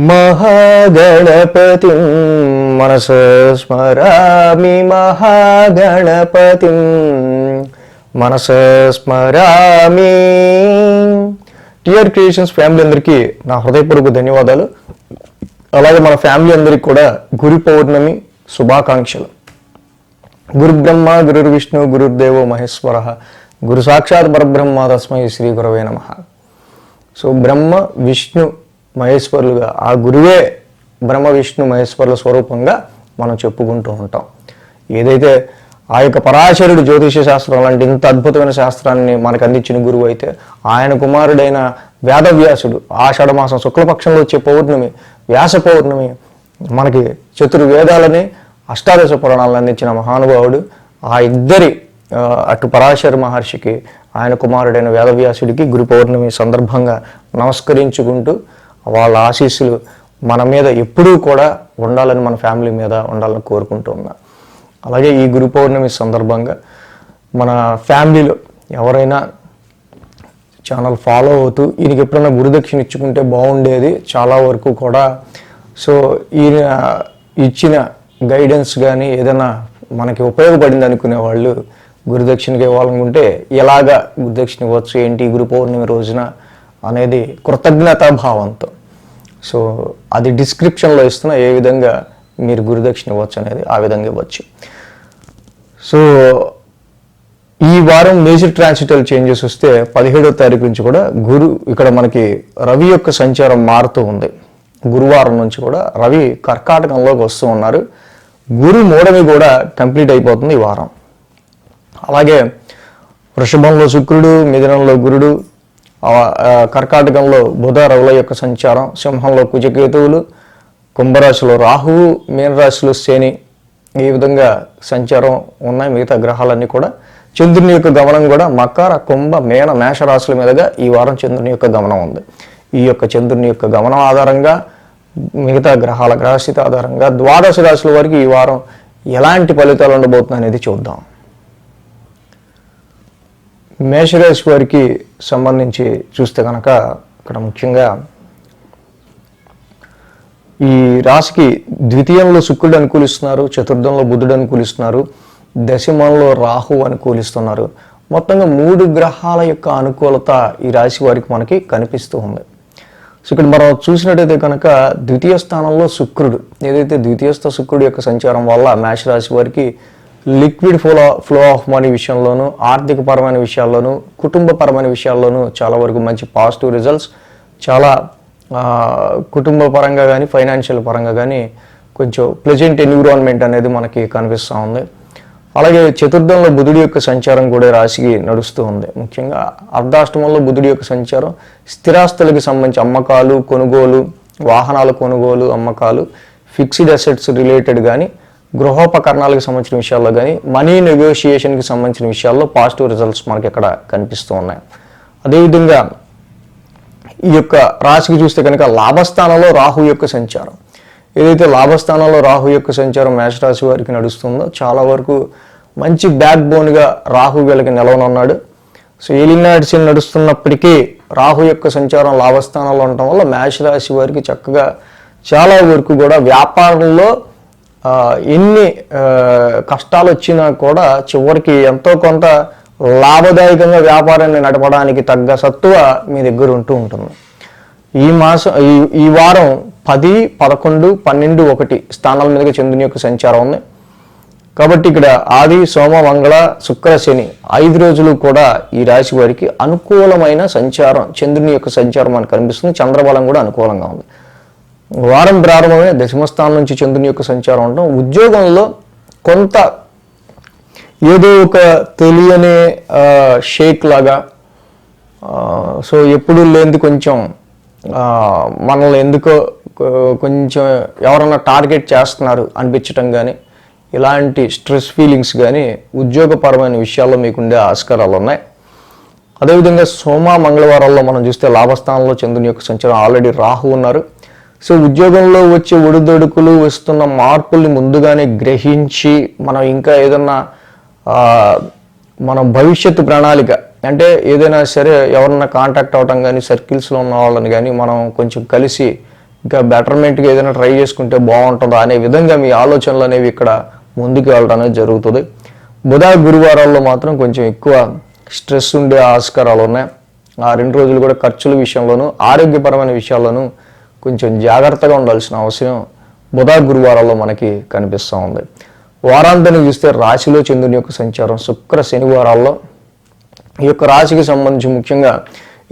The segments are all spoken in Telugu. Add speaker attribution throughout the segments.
Speaker 1: మహాగణపతిం మనసా స్మరామి మహాగణపతిం మనసా స్మరామి. టిఆర్ క్రియేషన్స్ ఫ్యామిలీ అందరికీ నా హృదయపూర్వక ధన్యవాదాలు. అలాగే మన ఫ్యామిలీ అందరికీ కూడా గురు పౌర్ణమి శుభాకాంక్షలు. గురు బ్రహ్మ గురు విష్ణు గురుర్దేవో మహేశ్వర గురు సాక్షాత్ పరబ్రహ్మ తస్మై శ్రీ గురవే నమః. సో బ్రహ్మ విష్ణు మహేశ్వరులుగా ఆ గురువే బ్రహ్మ విష్ణు మహేశ్వరుల స్వరూపంగా మనం చెప్పుకుంటూ ఉంటాం. ఏదైతే ఆ యొక్క పరాశరుడు జ్యోతిష శాస్త్రం లాంటి ఇంత అద్భుతమైన శాస్త్రాన్ని మనకు అందించిన గురువు అయితే, ఆయన కుమారుడైన వేదవ్యాసుడు ఆషాఢమాసం శుక్లపక్షంలో వచ్చే పౌర్ణమి వ్యాస పౌర్ణమి మనకి చతుర్వేదాలని అష్టాదశ పురాణాలను అందించిన మహానుభావుడు. ఆ ఇద్దరి అటు పరాశర మహర్షికి ఆయన కుమారుడైన వేదవ్యాసుడికి గురు పౌర్ణమి సందర్భంగా నమస్కరించుకుంటూ వాళ్ళ ఆశీస్సులు మన మీద ఎప్పుడూ కూడా ఉండాలని, మన ఫ్యామిలీ మీద ఉండాలని కోరుకుంటూ ఉన్నా. అలాగే ఈ గురు పౌర్ణమి సందర్భంగా మన ఫ్యామిలీలో ఎవరైనా ఛానల్ ఫాలో అవుతూ ఈయనకి ఎప్పుడైనా గురుదక్షిణ ఇచ్చుకుంటే బాగుండేది చాలా వరకు కూడా, సో ఈయన ఇచ్చిన గైడెన్స్ కానీ ఏదైనా మనకి ఉపయోగపడింది అనుకునే వాళ్ళు గురుదక్షిణకి ఇవ్వాలనుకుంటే ఎలాగా గురుదక్షిణ ఇవ్వచ్చు, ఏంటి గురు పౌర్ణమి రోజున అనేది కృతజ్ఞతా భావంతో, సో అది డిస్క్రిప్షన్లో ఇస్తున్న ఏ విధంగా మీరు గురుదక్షిణ ఇవ్వచ్చు అనేది ఆ విధంగా ఇవ్వచ్చు. సో ఈ వారం మేజర్ ట్రాన్సిటల్ చేంజెస్ వస్తే 17వ తారీఖు నుంచి కూడా ఇక్కడ మనకి రవి యొక్క సంచారం మారుతూ ఉంది. గురువారం నుంచి కూడా రవి కర్కాటకంలోకి వస్తూ ఉన్నారు. గురు మూడమి కూడా కంప్లీట్ అయిపోతుంది ఈ వారం. అలాగే వృషభంలో శుక్రుడు, మిథునంలో గురుడు, కర్కాటకంలో బుధ రవుల యొక్క సంచారం, సింహంలో కుజకేతువులు, కుంభరాశిలో రాహువు, మీనరాశిలో శని, ఈ విధంగా సంచారం ఉన్నాయి. మిగతా గ్రహాలన్నీ కూడా చంద్రుని యొక్క గమనం కూడా మకర, కుంభ, మేన, మేషరాశుల మీదుగా ఈ వారం చంద్రుని యొక్క గమనం ఉంది. ఈ యొక్క చంద్రుని యొక్క గమనం ఆధారంగా మిగతా గ్రహాల గ్రహస్థితి ఆధారంగా ద్వాదశ రాశుల వారికి ఈ వారం ఎలాంటి ఫలితాలు ఉండబోతుంది అనేది చూద్దాం. మేషరాశి వారికి సంబంధించి చూస్తే కనుక ఇక్కడ ముఖ్యంగా ఈ రాశికి ద్వితీయంలో శుక్రుడు అనుకూలిస్తున్నారు, చతుర్థంలో బుధుడు అనుకూలిస్తున్నారు, దశమంలో రాహు అనుకూలిస్తున్నారు. మొత్తంగా 3 గ్రహాల యొక్క అనుకూలత ఈ రాశి వారికి మనకి కనిపిస్తూ ఉంది. సో ఇక్కడ మనం చూసినట్టయితే కనుక ద్వితీయ స్థానంలో శుక్రుడు, ఏదైతే ద్వితీయస్థ శుక్రుడు యొక్క సంచారం వల్ల మేషరాశి వారికి లిక్విడ్ ఫ్లో ఆఫ్ మనీ విషయంలోనూ, ఆర్థికపరమైన విషయాల్లోనూ, కుటుంబపరమైన విషయాల్లోనూ చాలా వరకు మంచి పాజిటివ్ రిజల్ట్స్, చాలా కుటుంబ పరంగా కానీ ఫైనాన్షియల్ పరంగా కానీ కొంచెం ప్లెజెంట్ ఎన్విరాన్మెంట్ అనేది మనకి కనిపిస్తూ ఉంది. అలాగే చతుర్థంలో బుధుడి యొక్క సంచారం కూడా రాశికి నడుస్తూ ఉంది. ముఖ్యంగా అర్ధాష్టమంలో బుధుడి యొక్క సంచారం స్థిరాస్తులకు సంబంధించి అమ్మకాలు, కొనుగోలు, వాహనాల కొనుగోలు, అమ్మకాలు, ఫిక్స్డ్ అసెట్స్ రిలేటెడ్ కానీ, గృహోపకరణాలకు సంబంధించిన విషయాల్లో కానీ, మనీ నెగోషియేషన్కి సంబంధించిన విషయాల్లో పాజిటివ్ రిజల్ట్స్ మనకి ఇక్కడ కనిపిస్తూ ఉన్నాయి. అదేవిధంగా ఈ యొక్క రాశికి చూస్తే కనుక లాభస్థానంలో రాహు యొక్క సంచారం, ఏదైతే లాభస్థానంలో రాహు యొక్క సంచారం మేషరాశి వారికి నడుస్తుందో చాలా వరకు మంచి బ్యాక్ బోన్గా రాహు వీళ్ళకి నిలవనున్నాడు. సో ఏలినాటి నడుస్తున్నప్పటికీ రాహు యొక్క సంచారం లాభస్థానంలో ఉండటం వల్ల మేషరాశి వారికి చక్కగా చాలా వరకు కూడా వ్యాపారంలో ఎన్ని కష్టాలు వచ్చినా కూడా చివరికి ఎంతో కొంత లాభదాయకంగా వ్యాపారాన్ని నడపడానికి తగ్గ సత్తువ మీ దగ్గర ఉంటూ ఉంటుంది. ఈ వారం 10, 11, 12, 1 స్థానాల మీదుగా చంద్రుని యొక్క సంచారం ఉంది. కాబట్టి ఇక్కడ ఆది, సోమ, మంగళ, శుక్ర, శని 5 రోజులు కూడా ఈ రాశి వారికి అనుకూలమైన సంచారం, చంద్రుని యొక్క సంచారం మనకు కనిపిస్తుంది. చంద్రబలం కూడా అనుకూలంగా ఉంది. వారం ప్రారంభమే దశమస్థానం నుంచి చంద్రుని యొక్క సంచారం ఉండడం, ఉద్యోగంలో కొంత ఏదో ఒక తెలియని షేక్ లాగా, సో ఎప్పుడు లేనిది కొంచెం మనల్ని ఎందుకో కొంచెం ఎవరన్నా టార్గెట్ చేస్తున్నారు అనిపించటం కానీ, ఇలాంటి స్ట్రెస్ ఫీలింగ్స్ కానీ ఉద్యోగపరమైన విషయాల్లో మీకుండే ఆస్కారాలు ఉన్నాయి. అదేవిధంగా సోమ, మంగళవారాల్లో మనం చూస్తే లాభస్థానంలో చంద్రుని యొక్క సంచారం, ఆల్రెడీ రాహు ఉన్నారు. సో ఉద్యోగంలో వచ్చే ఒడిదొడుకులు, వస్తున్న మార్పుల్ని ముందుగానే గ్రహించి మనం ఇంకా ఏదన్నా మన భవిష్యత్తు ప్రణాళిక అంటే ఏదైనా సరే ఎవరన్నా కాంటాక్ట్ అవటం కానీ, సర్కిల్స్లో ఉన్న వాళ్ళని కానీ మనం కొంచెం కలిసి ఇంకా బెటర్మెంట్గా ఏదైనా ట్రై చేసుకుంటే బాగుంటుందా అనే విధంగా మీ ఆలోచనలు అనేవి ఇక్కడ ముందుకు వెళ్ళడం అనేది జరుగుతుంది. బుధ గురువారాల్లో మాత్రం కొంచెం ఎక్కువ స్ట్రెస్ ఉండే ఆస్కారాలు ఉన్నాయి. ఆ 2 రోజులు కూడా ఖర్చుల విషయంలోనూ ఆరోగ్యపరమైన విషయాల్లోనూ కొంచెం జాగ్రత్తగా ఉండాల్సిన అవసరం బుధ గురువారాల్లో మనకి కనిపిస్తూ ఉంది. వారాంతాన్ని చూస్తే రాశిలో చంద్రుని యొక్క సంచారం శుక్ర శనివారాల్లో ఈ యొక్క రాశికి సంబంధించి ముఖ్యంగా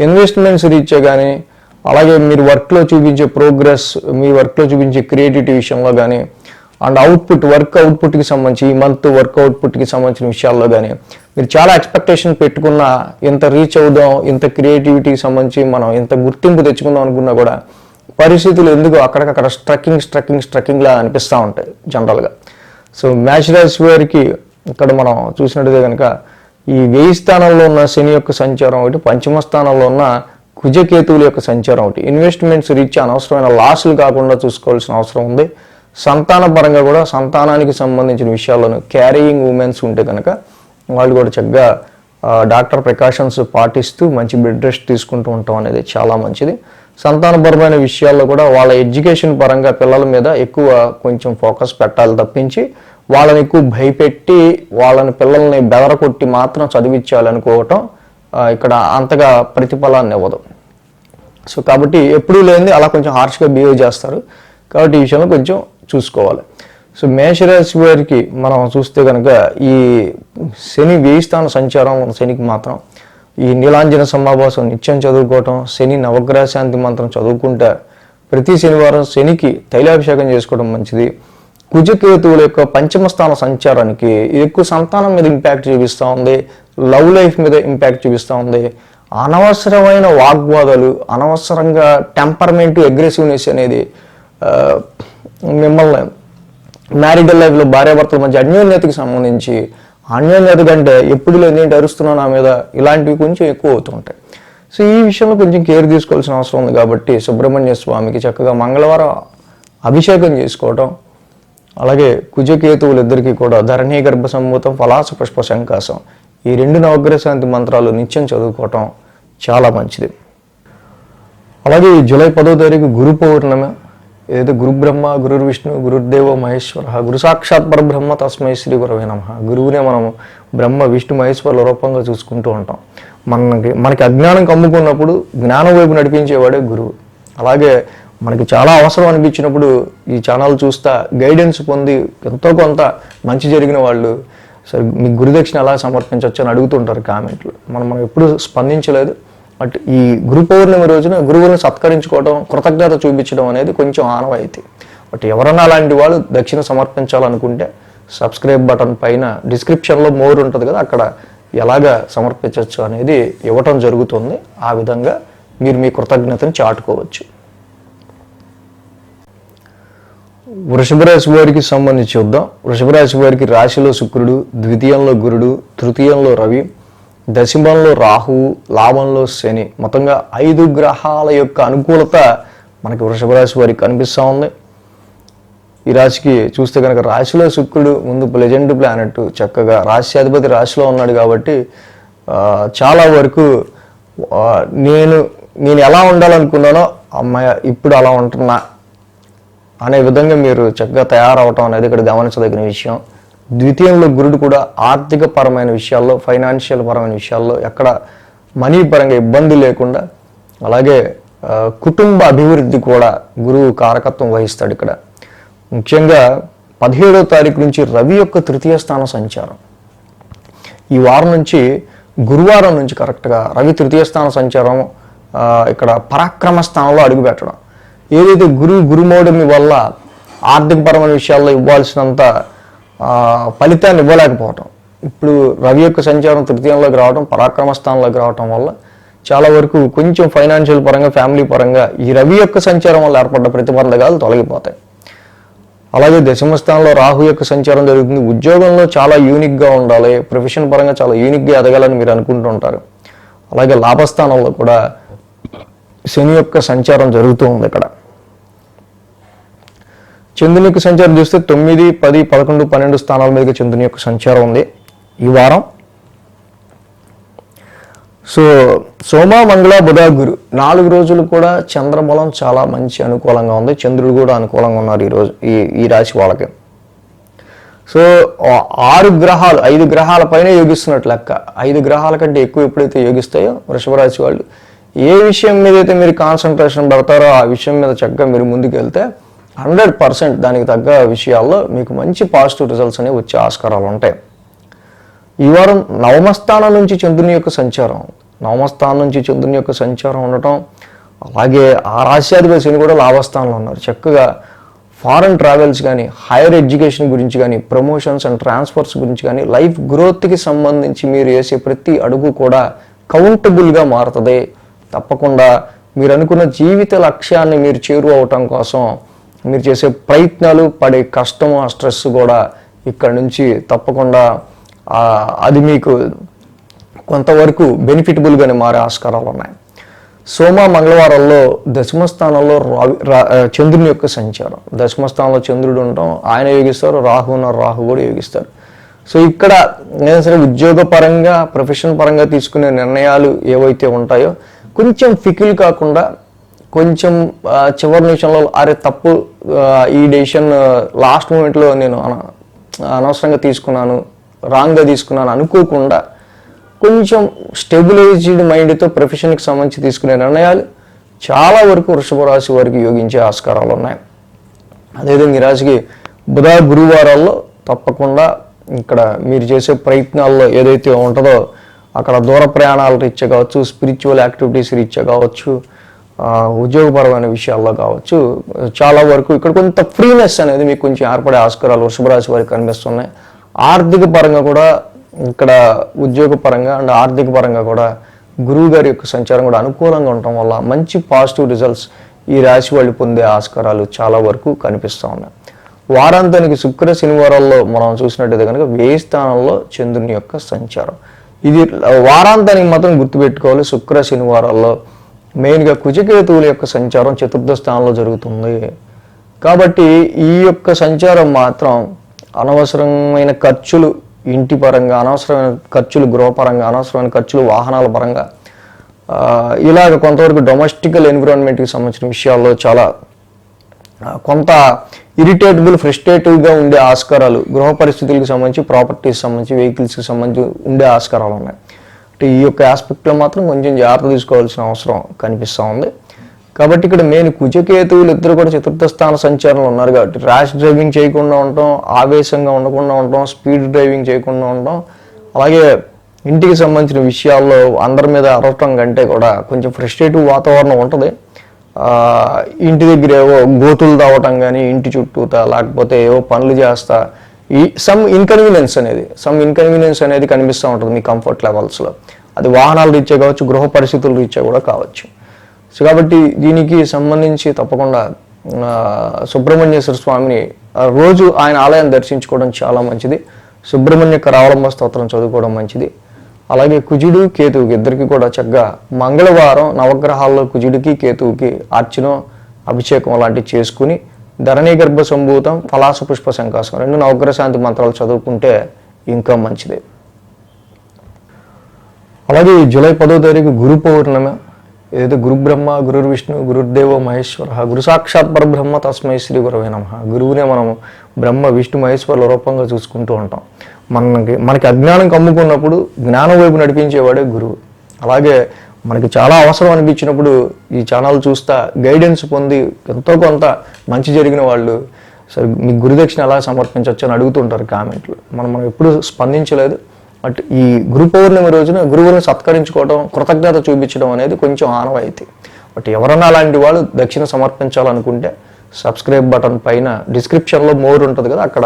Speaker 1: ఇన్వెస్ట్మెంట్స్ రీత్యా కానీ, అలాగే మీరు వర్క్లో చూపించే ప్రోగ్రెస్, మీ వర్క్లో చూపించే క్రియేటివిటీ విషయంలో కానీ, అండ్ వర్క్ అవుట్పుట్కి సంబంధించి ఈ మంత్ వర్క్ అవుట్పుట్కి సంబంధించిన విషయాల్లో కానీ మీరు చాలా ఎక్స్పెక్టేషన్ పెట్టుకున్న, ఇంత రీచ్ అవుదాం, ఇంత క్రియేటివిటీకి సంబంధించి మనం ఇంత గుర్తింపు తెచ్చుకుందాం అనుకున్నా కూడా పరిస్థితులు ఎందుకు అక్కడికక్కడ స్ట్రక్కింగ్లా అనిపిస్తూ ఉంటాయి జనరల్గా. సో మేష రాశి వారికి ఇక్కడ మనం చూసినట్టుగా కనుక ఈ 1000 స్థానంలో ఉన్న శని యొక్క సంచారం ఒకటి, పంచమ స్థానంలో ఉన్న కుజకేతువుల యొక్క సంచారం ఒకటి. ఇన్వెస్ట్మెంట్స్ రీచ్ అనవసరమైన లాసులు కాకుండా చూసుకోవాల్సిన అవసరం ఉంది. సంతాన పరంగా కూడా సంతానానికి సంబంధించిన విషయాల్లోనూ క్యారీయింగ్ ఉమెన్స్ ఉంటే కనుక వాళ్ళు కూడా చక్కగా డాక్టర్ ప్రికాషన్స్ పాటిస్తూ మంచి బెడ్ రెస్ట్ తీసుకుంటూ ఉంటాం అనేది చాలా మంచిది. సంతానపరమైన విషయాల్లో కూడా వాళ్ళ ఎడ్యుకేషన్ పరంగా పిల్లల మీద ఎక్కువ కొంచెం ఫోకస్ పెట్టాలి తప్పించి వాళ్ళని ఎక్కువ భయపెట్టి పిల్లల్ని బెదరకొట్టి మాత్రం చదివించాలనుకోవటం ఇక్కడ అంతగా ప్రతిఫలాన్ని ఇవ్వదు. సో కాబట్టి ఎప్పుడూ లేనిది అలా కొంచెం హార్ష్గా బిహేవ్ చేస్తారు. కాబట్టి ఈ విషయంలో కొంచెం చూసుకోవాలి. సో మేషరాశి వారికి మనం చూస్తే కనుక ఈ శని 1000 స్థాన సంచారం శనికి మాత్రం ఈ నీలాంజన సమాభాసం నిత్యం చదువుకోవటం, శని నవగ్రహ శాంతి మంత్రం చదువుకుంటే ప్రతి శనివారం శనికి తైలాభిషేకం చేసుకోవడం మంచిది. కుజకేతువుల యొక్క పంచమ స్థాన సంచారానికి ఎక్కువ సంతానం మీద ఇంపాక్ట్ చూపిస్తూ ఉంది, లవ్ లైఫ్ మీద ఇంపాక్ట్ చూపిస్తూ ఉంది. అనవసరమైన వాగ్వాదాలు, అనవసరంగా టెంపర్మెంట్, అగ్రెసివ్నెస్ అనేది మిమ్మల్ని మ్యారిటల్ లైఫ్లో భార్యాభర్తల మధ్య అన్యోన్యతకి సంబంధించి, అన్యోన్యత కంటే ఎప్పుడు లేదేంటి అరుస్తున్నావు నా మీద, ఇలాంటివి కొంచెం ఎక్కువ అవుతూ ఉంటాయి. సో ఈ విషయంలో కొంచెం కేర్ తీసుకోవాల్సిన అవసరం ఉంది. కాబట్టి సుబ్రహ్మణ్య స్వామికి చక్కగా మంగళవారం అభిషేకం చేసుకోవటం, అలాగే కుజకేతువులు ఇద్దరికీ కూడా ధరణీ గర్భ సంభూతం ఫలాస పుష్ప శంకాసం ఈ 2 నవగ్రహ శాంతి మంత్రాలు నిత్యం చదువుకోవటం చాలా మంచిది. అలాగే జూలై 10వ తారీఖు గురు పౌర్ణమి, ఏదైతే గురు బ్రహ్మ గురు విష్ణు గురుర్దేవో మహేశ్వర గురు సాక్షాత్ పరబ్రహ్మ తస్మై శ్రీ గురవే నమః. గురువునే మనం బ్రహ్మ విష్ణు మహేశ్వరుల రూపంగా చూసుకుంటూ ఉంటాం. మనకి అజ్ఞానం కమ్ముకున్నప్పుడు జ్ఞానం వైపు నడిపించేవాడే గురువు. అలాగే మనకి చాలా అవసరం అనిపించినప్పుడు ఈ ఛానల్ చూస్తా గైడెన్స్ పొంది ఎంతో కొంత మంచి జరిగిన వాళ్ళు సరే మీకు గురుదక్షిణ ఎలా సమర్పించవచ్చు అని అడుగుతుంటారు కామెంట్లు. మనం ఎప్పుడు స్పందించలేదు. బట్ ఈ గురు పౌర్ణమి రోజున గురువుని సత్కరించుకోవడం, కృతజ్ఞత చూపించడం అనేది కొంచెం ఆనవాయితీ. బట్ ఎవరన్నా అలాంటి వాళ్ళు దక్షిణ సమర్పించాలనుకుంటే సబ్స్క్రైబ్ బటన్ పైన డిస్క్రిప్షన్లో మోర్ ఉంటుంది కదా, అక్కడ ఎలాగా సమర్పించవచ్చు అనేది ఇవ్వటం జరుగుతుంది. ఆ విధంగా మీరు మీ కృతజ్ఞతను చాటుకోవచ్చు. వృషభ రాశి వారికి సంబంధించి చూద్దాం. వృషభ రాశి వారికి రాశిలో శుక్రుడు, ద్వితీయంలో గురుడు, తృతీయంలో రవి, దశమంలో రాహువు, లాభంలో శని, మొత్తంగా 5 గ్రహాల యొక్క అనుకూలత మనకి వృషభ రాశి వారికి కనిపిస్తూ ఉంది. ఈ రాశికి చూస్తే కనుక రాశిలో శుక్రుడు ముందు ప్లెజెంట్ ప్లానెట్, చక్కగా రాశ్యాధిపతి రాశిలో ఉన్నాడు. కాబట్టి చాలా వరకు నేను ఎలా ఉండాలనుకున్నానో అమ్మాయి ఇప్పుడు అలా ఉంటున్నా అనే విధంగా మీరు చక్కగా తయారవటం అనేది ఇక్కడ గమనించదగిన విషయం. ద్వితీయంలో గురుడు కూడా ఆర్థిక పరమైన విషయాల్లో, ఫైనాన్షియల్ పరమైన విషయాల్లో ఎక్కడ మనీ పరంగా ఇబ్బంది లేకుండా, అలాగే కుటుంబ అభివృద్ధి కూడా గురువు కారకత్వం వహిస్తాడు. ఇక్కడ ముఖ్యంగా 17వ తారీఖు నుంచి రవి యొక్క 3వ స్థానం సంచారం, ఈ వారం నుంచి గురువారం నుంచి కరెక్ట్గా రవి 3వ స్థాన సంచారం ఇక్కడ పరాక్రమ స్థానంలో అడుగుపెట్టడం, ఏదైతే గురుమౌఢమి వల్ల ఆర్థికపరమైన విషయాల్లో ఇవ్వాల్సినంత ఫలితాన్ని ఇవ్వలేకపోవటం, ఇప్పుడు రవి యొక్క సంచారం 3యంలోకి రావడం, పరాక్రమ స్థానంలోకి రావటం వల్ల చాలా వరకు కొంచెం ఫైనాన్షియల్ పరంగా, ఫ్యామిలీ పరంగా ఈ రవి యొక్క సంచారం వల్ల ఏర్పడ్డ ప్రతిబంధకాలు తొలగిపోతాయి. అలాగే దశమ స్థానంలో రాహు యొక్క సంచారం జరుగుతుంది. ఉద్యోగంలో చాలా యూనిక్గా ఉండాలి, ప్రొఫెషన్ పరంగా చాలా యూనిక్గా ఎదగాలని మీరు అనుకుంటూ ఉంటారు. అలాగే లాభస్థానంలో కూడా శని యొక్క సంచారం జరుగుతూ ఉంది. ఇక్కడ చంద్రుని యొక్క సంచారం చూస్తే 9, 10, 11, 12 స్థానాల మీదుగా చంద్రుని యొక్క సంచారం ఉంది ఈ వారం. సో సోమ మంగళ బుధ గురు 4 రోజులు కూడా చంద్రబలం చాలా మంచి అనుకూలంగా ఉంది. చంద్రుడు కూడా అనుకూలంగా ఉన్నారు ఈరోజు ఈ రాశి వాళ్ళకి. సో 6 గ్రహాలు 5 గ్రహాల పైన యోగిస్తున్నట్లు లెక్క. 5 గ్రహాల కంటే ఎక్కువ ఎప్పుడైతే యోగిస్తాయో వృషభ రాశి వాళ్ళు ఏ విషయం మీద అయితే మీరు కాన్సన్ట్రేషన్ పెడతారో ఆ విషయం మీద చక్కగా మీరు ముందుకు వెళ్తే 100% దానికి తగ్గ విషయాల్లో మీకు మంచి పాజిటివ్ రిజల్ట్స్ అనేవి వచ్చే ఆస్కారాలు ఉంటాయి. ఈ వారం నవమస్థానం నుంచి చంద్రుని యొక్క సంచారం, నవమస్థానం నుంచి చంద్రుని యొక్క సంచారం ఉండటం, అలాగే ఆ రాశ్యాధిపతి శని కూడా లాభస్థానంలో ఉన్నారు. చక్కగా ఫారెన్ ట్రావెల్స్ కానీ, హైయర్ ఎడ్యుకేషన్ గురించి కానీ, ప్రమోషన్స్ అండ్ ట్రాన్స్ఫర్స్ గురించి కానీ, లైఫ్ గ్రోత్కి సంబంధించి మీరు వేసే ప్రతి అడుగు కూడా కౌంటబుల్గా మారుతుంది. తప్పకుండా మీరు అనుకున్న జీవిత లక్ష్యాన్ని మీరు చేరువవటం కోసం మీరు చేసే ప్రయత్నాలు, పడే కష్టము, ఆ స్ట్రెస్ కూడా ఇక్కడ నుంచి తప్పకుండా అది మీకు కొంతవరకు బెనిఫిటబుల్గానే మారే ఆస్కారాలు ఉన్నాయి. సోమ మంగళవారాల్లో దశమస్థానంలో చంద్రుని యొక్క సంచారం, దశమస్థానంలో చంద్రుడు ఉండటం, ఆయన యోగిస్తారు. రాహు కూడా యోగిస్తారు. సో ఇక్కడ నేను సరే ఉద్యోగపరంగా, ప్రొఫెషన్ పరంగా తీసుకునే నిర్ణయాలు ఏవైతే ఉంటాయో కొంచెం ఫికిల్ కాకుండా, కొంచెం చివరి నిమిషంలో అరే తప్పు, ఈ డెసిషన్ లాస్ట్ మూమెంట్లో నేను అనవసరంగా తీసుకున్నాను, రాంగ్గా తీసుకున్నాను అనుకోకుండా కొంచెం స్టెబిలైజ్డ్ మైండ్తో ప్రొఫెషన్కి సంబంధించి తీసుకునే నిర్ణయాలు చాలా వరకు వృషభ రాశి వారికి యోగించే ఆస్కారాలు ఉన్నాయి. అదేవిధంగా ఈ రాశికి బుధ గురువారాల్లో తప్పకుండా ఇక్కడ మీరు చేసే ప్రయత్నాల్లో ఏదైతే ఉంటుందో అక్కడ దూర ప్రయాణాల రీత్యా కావచ్చు, స్పిరిచువల్ యాక్టివిటీస్ రీత్యా కావచ్చు, ఉద్యోగపరమైన విషయాల్లో కావచ్చు, చాలా వరకు ఇక్కడ కొంత ఫ్రీనెస్ అనేది మీకు కొంచెం ఏర్పడే ఆస్కారాలు వృషభ రాశి వారికి కనిపిస్తున్నాయి. ఆర్థిక పరంగా కూడా ఇక్కడ ఉద్యోగ పరంగా అండ్ ఆర్థిక పరంగా కూడా గురువు గారి యొక్క సంచారం కూడా అనుకూలంగా ఉండటం వల్ల మంచి పాజిటివ్ రిజల్ట్స్ ఈ రాశి వాళ్ళు పొందే ఆస్కారాలు చాలా వరకు కనిపిస్తూ ఉన్నాయి. వారాంతానికి శుక్ర శనివారాల్లో మనం చూసినట్టయితే కనుక వ్యయ స్థానంలో చంద్రుని యొక్క సంచారం. ఇది వారాంతానికి మాత్రం గుర్తుపెట్టుకోవాలి. శుక్ర శనివారాల్లో మెయిన్గా కుజకేతువుల యొక్క సంచారం చతుర్థ స్థానంలో జరుగుతుంది. కాబట్టి ఈ యొక్క సంచారం మాత్రం అనవసరమైన ఖర్చులు ఇంటి పరంగా, అనవసరమైన ఖర్చులు గృహపరంగా, అనవసరమైన ఖర్చులు వాహనాల పరంగా, ఇలాగ కొంతవరకు డొమెస్టికల్ ఎన్విరాన్మెంట్కి సంబంధించిన విషయాల్లో చాలా కొంత ఇరిటేటబుల్, ఫ్రస్ట్రేటివ్గా ఉండే ఆస్కారాలు, గృహ పరిస్థితులకు సంబంధించి, ప్రాపర్టీస్ సంబంధించి, వెహికల్స్కి సంబంధించి ఉండే ఆస్కారాలు ఉన్నాయి. అంటే ఈ యొక్క ఆస్పెక్ట్లో మాత్రం కొంచెం జాగ్రత్త తీసుకోవాల్సిన అవసరం కనిపిస్తూ ఉంది. కాబట్టి ఇక్కడ మెయిన్ కుజకేతువులు ఇద్దరు కూడా చతుర్థ స్థాన సంచారంలో ఉన్నారు. కాబట్టి ర్యాష్ డ్రైవింగ్ చేయకుండా ఉండటం, ఆవేశంగా ఉండకుండా ఉండటం, స్పీడ్ డ్రైవింగ్ చేయకుండా ఉండటం, అలాగే ఇంటికి సంబంధించిన విషయాల్లో అందరి మీద అరవటం కంటే కూడా కొంచెం ఫ్రస్ట్రేటివ్ వాతావరణం ఉంటుంది. ఇంటి దగ్గర ఏవో గోతులు తావటం కానీ, ఇంటి చుట్టూతా, లేకపోతే ఏవో పనులు చేస్తా సమ్ ఇన్కన్వీనియన్స్ అనేది కనిపిస్తూ ఉంటుంది మీ కంఫర్ట్ లెవెల్స్లో. అది వాహనాల రీత్యా కావచ్చు, గృహ పరిస్థితుల రీత్యా కూడా కావచ్చు. సో కాబట్టి దీనికి సంబంధించి తప్పకుండా సుబ్రహ్మణ్యేశ్వర స్వామిని రోజు ఆయన ఆలయాన్ని దర్శించుకోవడం చాలా మంచిది. సుబ్రహ్మణ్య కరావలంబ స్తోత్రం చదువుకోవడం మంచిది. అలాగే కుజుడు కేతువుకి ఇద్దరికి కూడా చక్కగా మంగళవారం నవగ్రహాల్లో కుజుడికి కేతువుకి అర్చన, అభిషేకం అలాంటివి చేసుకుని ధరణీ గర్భ సంభూతం, ఫలాస పుష్ప శంకాసం 2 నవగ్రహ శాంతి మంత్రాలు చదువుకుంటే ఇంకా మంచిది. అలాగే జూలై 10వ తారీఖు గురు పౌర్ణమి. ఏదైతే గురు బ్రహ్మ, గురు విష్ణు, గురుదేవో మహేశ్వర, గురు సాక్షాత్ పరబ్రహ్మ తస్మై శ్రీ గురవే నమః. గురువునే మనం బ్రహ్మ, విష్ణు, మహేశ్వరుల రూపంగా చూసుకుంటూ ఉంటాం. మనకి అజ్ఞానం కమ్ముకున్నప్పుడు జ్ఞానం వైపు నడిపించేవాడే గురువు. అలాగే మనకి చాలా అవసరం అనిపించినప్పుడు ఈ ఛానల్ చూస్తా గైడెన్స్ పొంది ఎంతో కొంత మంచి జరిగిన వాళ్ళు సరే మీ గురుదక్షిణ ఎలా సమర్పించవచ్చు అని అడుగుతుంటారు కామెంట్లు. మనం ఎప్పుడు స్పందించలేదు. బట్ ఈ గురు పౌర్ణమి రోజున గురువుని సత్కరించుకోవడం, కృతజ్ఞత చూపించడం అనేది కొంచెం ఆనవాయితీ. బట్ ఎవరన్నా అలాంటి వాళ్ళు దక్షిణ సమర్పించాలనుకుంటే సబ్స్క్రైబ్ బటన్ పైన డిస్క్రిప్షన్లో మోర్ ఉంటుంది కదా, అక్కడ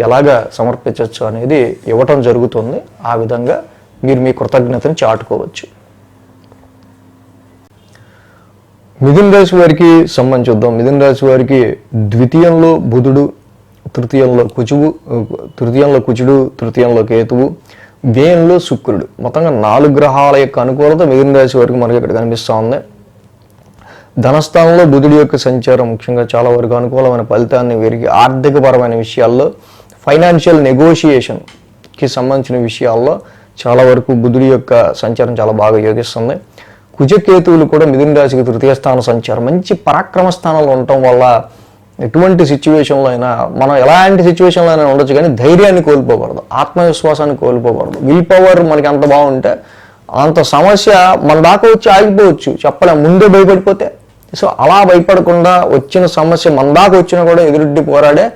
Speaker 1: ఎలాగ సమర్పించవచ్చు అనేది ఇవ్వటం జరుగుతుంది. ఆ విధంగా మీరు మీ కృతజ్ఞతను చాటుకోవచ్చు. మిథున రాశి వారికి సంబంధించి చూద్దాం. మిథున రాశి వారికి ద్వితీయంలో బుధుడు, తృతీయంలో కుజుడు, తృతీయంలో కేతువు, వ్యయంలో శుక్రుడు, మొత్తంగా 4 గ్రహాల యొక్క అనుకూలత మిథున రాశి వారికి మనకి ఇక్కడ కనిపిస్తూ ఉంది. ధనస్థానంలో బుధుడి యొక్క సంచారం ముఖ్యంగా చాలా వరకు అనుకూలమైన ఫలితాన్ని వీరికి ఆర్థికపరమైన విషయాల్లో, ఫైనాన్షియల్ నెగోషియేషన్కి సంబంధించిన విషయాల్లో చాలా వరకు బుధుడి యొక్క సంచారం చాలా బాగా యోగిస్తుంది. కుజకేతువులు కూడా మిథున రాశికి తృతీయ స్థాన సంచారం మంచి పరాక్రమ స్థానంలో ఉండటం వల్ల ఎటువంటి సిచ్యువేషన్లో అయినా మనం ఎలాంటి సిచ్యువేషన్లో అయినా ఉండొచ్చు, కానీ ధైర్యాన్ని కోల్పోకూడదు, ఆత్మవిశ్వాసాన్ని కోల్పోకూడదు. విల్ పవర్ మనకి అంత బాగుంటే అంత సమస్య మన దాకా వచ్చి ఆగిపోవచ్చు, చెప్పలేం, ముందే భయపడిపోతే. సో అలా భయపడకుండా వచ్చిన సమస్య మన దాకా వచ్చినా కూడా ఎదురుడ్డి పోరాడే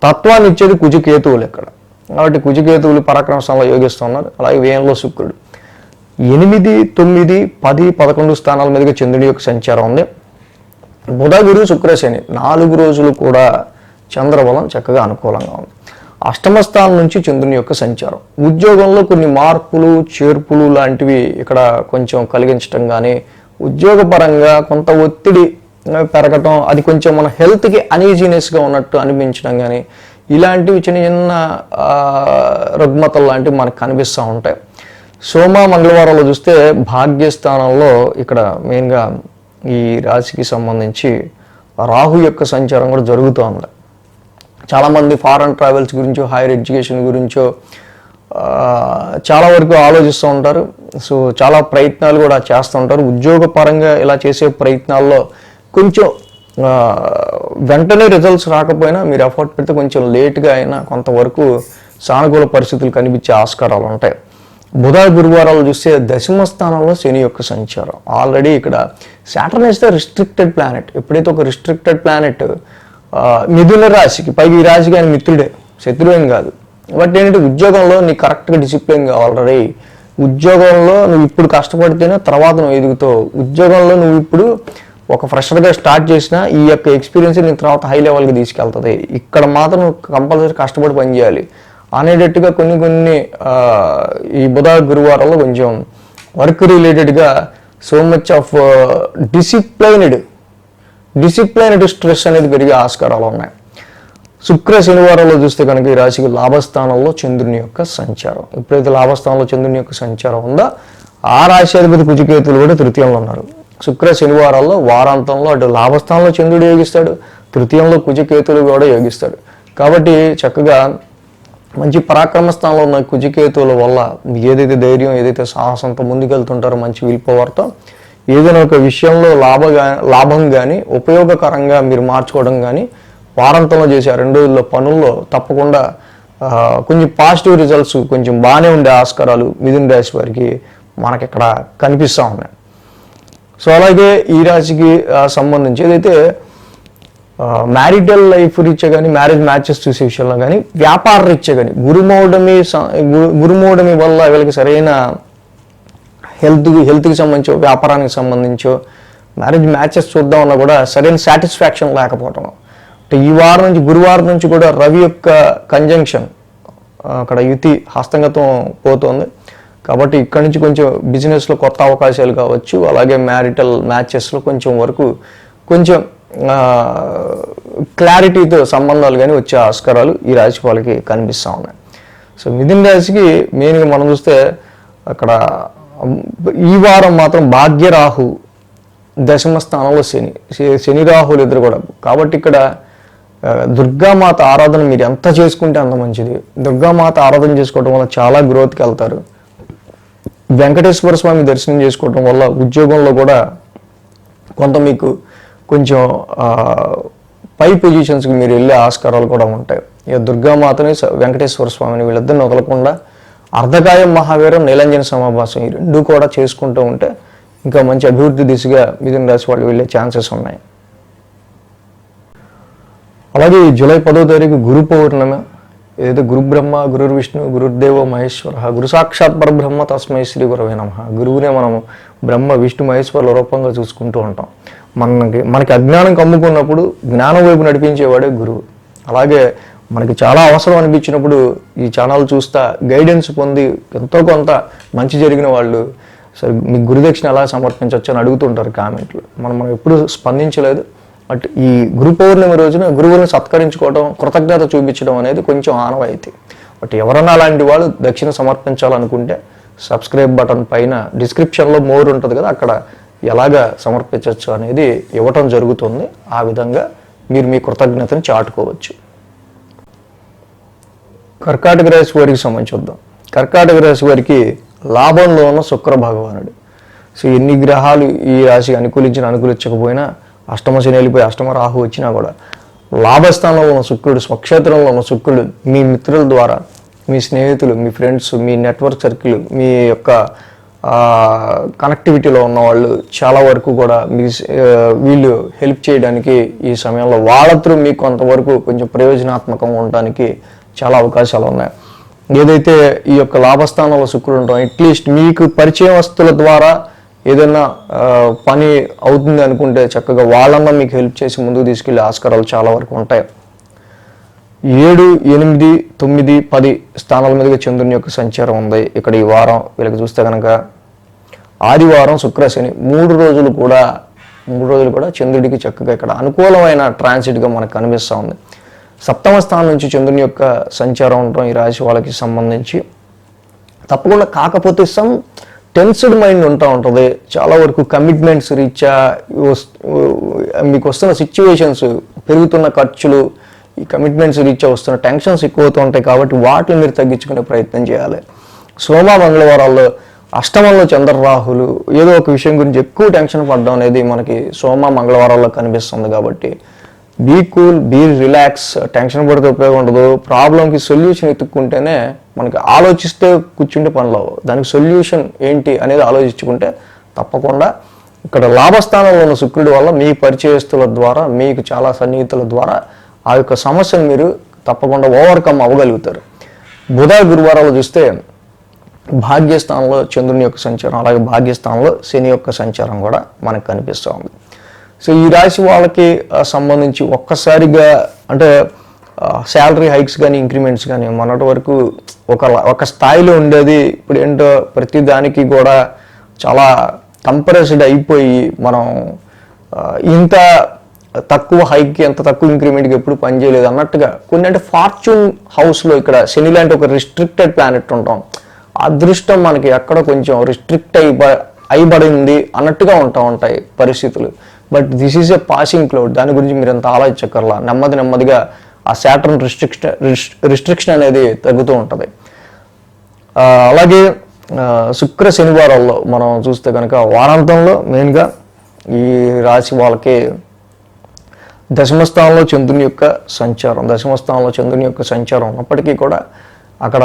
Speaker 1: తత్వాన్ని ఇచ్చేది కుజకేతువులు ఇక్కడ. కాబట్టి కుజకేతువులు పరాక్రమ స్థానంలో యోగిస్తున్నారు. అలాగే వ్యయంలో శుక్రుడు 8, 9, 10, 11 స్థానాల మీదుగా చంద్రుడి యొక్క సంచారం ఉంది. బుధ, గురు, శుక్ర, శని 4 రోజులు కూడా చంద్రబలం చక్కగా అనుకూలంగా ఉంది. అష్టమ స్థానం నుంచి చంద్రుని యొక్క సంచారం ఉద్యోగంలో కొన్ని మార్పులు చేర్పులు లాంటివి ఇక్కడ కొంచెం కలిగించడం కానీ, ఉద్యోగపరంగా కొంత ఒత్తిడి పెరగటం, అది కొంచెం మన హెల్త్కి అనీజీనెస్గా ఉన్నట్టు అనిపించడం కానీ, ఇలాంటివి చిన్న చిన్న రుగ్మతలు లాంటివి మనకు కనిపిస్తూ ఉంటాయి. సోమ, మంగళవారంలో చూస్తే భాగ్యస్థానంలో ఇక్కడ మెయిన్గా ఈ రాశికి సంబంధించి రాహు యొక్క సంచారం కూడా జరుగుతూ ఉంది. చాలామంది ఫారెన్ ట్రావెల్స్ గురించో, హైయర్ ఎడ్యుకేషన్ గురించో చాలా వరకు ఆలోచిస్తూ ఉంటారు. సో చాలా ప్రయత్నాలు కూడా చేస్తూ ఉంటారు. ఉద్యోగపరంగా ఇలా చేసే ప్రయత్నాల్లో కొంచెం వెంటనే రిజల్ట్స్ రాకపోయినా మీరు ఎఫర్ట్ పెడితే కొంచెం లేట్గా అయినా కొంతవరకు సానుకూల పరిస్థితులు కనిపించే ఆస్కారాలు ఉంటాయి. బుధ, గురువారాలు చూస్తే దశమ స్థానంలో శని యొక్క సంచారం. ఆల్రెడీ ఇక్కడ Saturn is the restricted planet. ఎప్పుడైతే ఒక రిస్ట్రిక్టెడ్ ప్లానెట్ మిథున రాశికి, పైకి ఈ రాశికి ఆయన మిత్రుడే, శత్రువేం కాదు. బట్ ఏంటంటే ఉద్యోగంలో నీకు కరెక్ట్గా డిసిప్లిన్ కావాలి. ఉద్యోగంలో నువ్వు ఇప్పుడు కష్టపడితేనే తర్వాత నువ్వు ఎదుగుతావు. ఉద్యోగంలో నువ్వు ఇప్పుడు ఒక ఫ్రెషర్గా స్టార్ట్ చేసినా ఈ యొక్క ఎక్స్పీరియన్స్ నీ తర్వాత హై లెవెల్కి తీసుకెళ్తుంది. ఇక్కడ మాత్రం నువ్వు కంపల్సరీ కష్టపడి పనిచేయాలి అనేటట్టుగా కొన్ని ఈ బుధ, గురువారంలో కొంచెం వర్క్ రిలేటెడ్గా so much of disciplined stress అనేది పెరిగే ఆస్కారాలు ఉన్నాయి. శుక్ర, శనివారంలో చూస్తే కనుక ఈ రాశికి లాభస్థానంలో చంద్రుని యొక్క సంచారం. ఎప్పుడైతే లాభస్థానంలో చంద్రుని యొక్క సంచారం ఉందో ఆ రాశి అధిపతి కుజకేతులు కూడా తృతీయంలో ఉన్నారు. శుక్ర, శనివారాల్లో వారాంతంలో అటు లాభస్థానంలో చంద్రుడు యోగిస్తాడు, తృతీయంలో కుజకేతులు కూడా యోగిస్తాడు. కాబట్టి చక్కగా మంచి పరాక్రమ స్థానంలో ఉన్న కుజకేతువుల వల్ల ఏదైతే ధైర్యం, ఏదైతే సాహసంతో ముందుకెళ్తుంటారో, మంచి విల్ పవర్తో ఏదైనా ఒక విషయంలో లాభం కానీ ఉపయోగకరంగా మీరు మార్చుకోవడం కానీ వారాంతంలో చేసే 2 రోజుల్లో పనుల్లో తప్పకుండా కొంచెం పాజిటివ్ రిజల్ట్స్ కొంచెం బాగానే ఉండే ఆస్కారాలు మిథున రాశి వారికి మనకి ఇక్కడ కనిపిస్తూ ఉన్నాయి. సో అలాగే ఈ రాశికి సంబంధించి ఏదైతే మ్యారిటల్ లైఫ్ రీత్యా కానీ, మ్యారేజ్ మ్యాచెస్ చూసే విషయంలో కానీ, వ్యాపార రీత్యా కానీ గురుమౌఢమి వల్ల వీళ్ళకి సరైన హెల్త్కి సంబంధించో, వ్యాపారానికి సంబంధించో, మ్యారేజ్ మ్యాచెస్ చూద్దామన్నా కూడా సరైన సాటిస్ఫాక్షన్ లేకపోవటం. అంటే ఈ వారం నుంచి, గురువారం నుంచి కూడా రవి యొక్క కంజంక్షన్ అక్కడ యుతి హస్తగతం పోతుంది. కాబట్టి ఇక్కడి నుంచి కొంచెం బిజినెస్లో కొత్త అవకాశాలు కావచ్చు, అలాగే మ్యారిటల్ మ్యాచెస్లో కొంచెం క్లారిటీతో సంబంధాలు కానీ వచ్చే ఆస్కారాలు ఈ రాశి వాళ్ళకి కనిపిస్తూ ఉన్నాయి. సో మిథున రాశికి మెయిన్గా మనం చూస్తే అక్కడ ఈ వారం మాత్రం భాగ్యరాహు, దశమ స్థానంలో శని రాహులు ఇద్దరు కూడా. కాబట్టి ఇక్కడ దుర్గామాత ఆరాధన మీరు ఎంత చేసుకుంటే అంత మంచిది. దుర్గామాత ఆరాధన చేసుకోవడం వల్ల చాలా గ్రోత్కి వెళ్తారు. వెంకటేశ్వర స్వామి దర్శనం చేసుకోవడం వల్ల ఉద్యోగంలో కూడా కొంత మీకు కొంచెం పై పొజిషన్స్కి మీరు వెళ్ళే ఆస్కారాలు కూడా ఉంటాయి. ఇక దుర్గామాతని, వెంకటేశ్వర స్వామిని వీళ్ళిద్దరిని వదలకుండా అర్ధకాయం మహావీరం, నీలంజన సమాభాసం ఈ 2 కూడా చేసుకుంటూ ఉంటే ఇంకా మంచి అభివృద్ధి దిశగా మిథున రాశి వాళ్ళు వెళ్ళే ఛాన్సెస్ ఉన్నాయి. అలాగే జూలై 10వ తారీఖు గురు పౌర్ణమి. ఏదైతే గురు బ్రహ్మ, గురు విష్ణు, గురుదేవో మహేశ్వర, గురు సాక్షాత్ పరబ్రహ్మ తస్మై శ్రీ గురవే నమః. గురువునే మనం బ్రహ్మ, విష్ణు, మహేశ్వరుల రూపంగా చూసుకుంటూ ఉంటాం. మనకి అజ్ఞానం కమ్ముకున్నప్పుడు జ్ఞానం వైపు నడిపించేవాడే గురువు. అలాగే మనకి చాలా అవసరం అనిపించినప్పుడు ఈ ఛానల్ చూస్తా గైడెన్స్ పొంది ఎంతో కొంత మంచి జరిగిన వాళ్ళు సరే మీకు గురుదక్షిణ ఎలా సమర్పించవచ్చు అని అడుగుతుంటారు కామెంట్లు. మనం ఎప్పుడు స్పందించలేదు. బట్ ఈ గురు పౌర్ణమి రోజున గురువులను సత్కరించుకోవడం, కృతజ్ఞత చూపించడం అనేది కొంచెం ఆనవాయితీ. బట్ ఎవరన్నా అలాంటి వాళ్ళు దక్షిణ సమర్పించాలనుకుంటే సబ్స్క్రైబ్ బటన్ పైన డిస్క్రిప్షన్లో మోర్ ఉంటుంది కదా, అక్కడ ఎలాగా సమర్పించవచ్చు అనేది ఇవ్వటం జరుగుతుంది. ఆ విధంగా మీరు మీ కృతజ్ఞతని చాటుకోవచ్చు. కర్కాటక రాశి వారికి సంబంధించి చూద్దాం. కర్కాటక రాశి వారికి లాభంలో ఉన్న శుక్ర భగవానుడు. సో ఎన్ని గ్రహాలు ఈ రాశికి అనుకూలించకపోయినా, అష్టమ శని వెళ్ళిపోయి అష్టమ రాహు వచ్చినా కూడా లాభస్థానంలో ఉన్న శుక్రుడు, స్వక్షేత్రంలో ఉన్న శుక్రుడు మీ మిత్రుల ద్వారా, మీ స్నేహితులు, మీ ఫ్రెండ్స్, మీ నెట్వర్క్ సర్కిల్, మీ యొక్క కనెక్టివిటీలో ఉన్న వాళ్ళు చాలా వరకు కూడా వీళ్ళు హెల్ప్ చేయడానికి ఈ సమయంలో వాళ్ళ త్రూ మీకు కొంతవరకు కొంచెం ప్రయోజనాత్మకంగా ఉండడానికి చాలా అవకాశాలు ఉన్నాయి. ఏదైతే ఈ యొక్క లాభస్థానంలో శుక్రుడు ఉంటాం, అట్లీస్ట్ మీకు పరిచయస్తుల ద్వారా ఏదైనా పని అవుతుంది అనుకుంటే చక్కగా వాళ్ళన్నా మీకు హెల్ప్ చేసి ముందుకు తీసుకెళ్లే ఆస్కారాలు చాలా వరకు ఉంటాయి. 7, 8, 9, 10 స్థానాల మీదుగా చంద్రుని యొక్క సంచారం ఉంది ఇక్కడ ఈ వారం. వీళ్ళకి చూస్తే కనుక ఆదివారం, శుక్ర, శని 3 రోజులు కూడా చంద్రుడికి చక్కగా ఇక్కడ అనుకూలమైన ట్రాన్సిట్గా మనకు కనిపిస్తూ ఉంది. సప్తమ స్థానం నుంచి చంద్రుని యొక్క సంచారం ఉండటం ఈ రాశి వాళ్ళకి సంబంధించి తప్పకుండా, కాకపోతే టెన్స్డ్ మైండ్ ఉంటుంది. చాలా వరకు కమిట్మెంట్స్ రీత్యా మీకు వస్తున్న సిచ్యువేషన్స్, పెరుగుతున్న ఖర్చులు, ఈ కమిట్మెంట్స్ రీత్యా వస్తున్న టెన్షన్స్ ఎక్కువ అవుతూ ఉంటాయి. కాబట్టి వాటిని మీరు తగ్గించుకునే ప్రయత్నం చేయాలి. సోమ, మంగళవారాల్లో అష్టమంలో చంద్రరాహులు ఏదో ఒక విషయం గురించి ఎక్కువ టెన్షన్ పడడం అనేది మనకి సోమ, మంగళవారాల్లో కనిపిస్తుంది. కాబట్టి be cool, be relax. Tension పడితే ఉపయోగం ఉండదు. ప్రాబ్లంకి సొల్యూషన్ ఎత్తుక్కుంటేనే మనకి ఆలోచిస్తే కూర్చుంటే పనులు అవ్వవు. దానికి సొల్యూషన్ ఏంటి అనేది ఆలోచించుకుంటే తప్పకుండా ఇక్కడ లాభస్థానంలో ఉన్న శుక్రుడి వల్ల మీ పరిచయస్తుల ద్వారా, మీకు చాలా సన్నిహితుల ద్వారా ఆ యొక్క సమస్యను మీరు తప్పకుండా ఓవర్కమ్ అవ్వగలుగుతారు. బుధ, గురువారాలు చూస్తే భాగ్యస్థానంలో చంద్రుని యొక్క సంచారం, అలాగే భాగ్యస్థానంలో శని యొక్క సంచారం కూడా మనకు కనిపిస్తూ ఉంది. సో ఈ రాశి వాళ్ళకి సంబంధించి ఒక్కసారిగా అంటే శాలరీ హైక్స్ కానీ, ఇంక్రిమెంట్స్ కానీ మొన్నటి వరకు ఒక స్థాయిలో ఉండేది. ఇప్పుడు ఏంటో ప్రతి దానికి కూడా చాలా కంప్రెస్డ్ అయిపోయి మనం ఇంత తక్కువ హైక్కి, ఎంత తక్కువ ఇంక్రిమెంట్కి ఎప్పుడు పనిచేయలేదు అన్నట్టుగా కొన్ని, అంటే ఫార్చ్యూన్ హౌస్లో ఇక్కడ శని లాంటి ఒక రిస్ట్రిక్టెడ్ ప్లానెట్ ఉంటాం. అదృష్టం మనకి ఎక్కడ కొంచెం రిస్ట్రిక్ట్ అయిబడింది అన్నట్టుగా ఉంటాయి పరిస్థితులు. But this is a passing cloud. దాని గురించి మీరు ఎంత ఆలోచించకర్లా. నెమ్మదిగా ఆ శాటర్న్ రిస్ట్రిక్షన్ అనేది తగ్గుతూ ఉంటుంది. అలాగే శుక్ర, శనివారాల్లో మనం చూస్తే కనుక వారాంతంలో మెయిన్గా ఈ రాశి వాళ్ళకి దశమస్థానంలో చంద్రుని యొక్క సంచారం ఉన్నప్పటికీ కూడా అక్కడ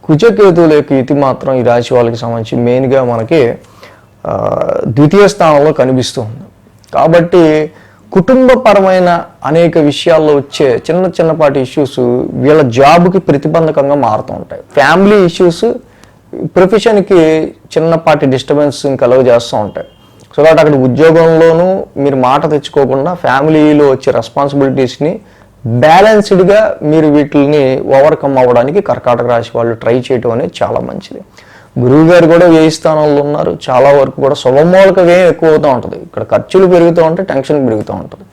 Speaker 1: కుజకేతువుల యొక్క యుతి మాత్రం ఈ రాశి వాళ్ళకి సంబంధించి మెయిన్గా మనకి ద్వితీయ స్థానంలో కనిపిస్తుంది. కాబట్టి కుటుంబపరమైన అనేక విషయాల్లో వచ్చే చిన్నపాటి ఇష్యూస్ వీళ్ళ జాబ్కి ప్రతిబంధకంగా మారుతూ ఉంటాయి. ఫ్యామిలీ ఇష్యూస్ ప్రొఫెషన్కి చిన్నపాటి డిస్టర్బెన్స్ కలుగజేస్తూ ఉంటాయి. సో కాబట్టి అక్కడ ఉద్యోగంలోనూ మీరు మాట తెచ్చుకోకుండా ఫ్యామిలీలో వచ్చే రెస్పాన్సిబిలిటీస్ని బ్యాలెన్స్డ్గా మీరు వీటిని ఓవర్కమ్ అవ్వడానికి కర్కాటక రాశి వాళ్ళు ట్రై చేయటం అనేది చాలా మంచిది. గురువు గారు కూడా వ్యయ స్థానంలో ఉన్నారు. చాలా వరకు కూడా శుభమూలక వ్యయం ఎక్కువ అవుతూ ఉంటుంది. ఇక్కడ ఖర్చులు పెరుగుతూ ఉంటాయి, టెన్షన్ పెరుగుతూ ఉంటుంది.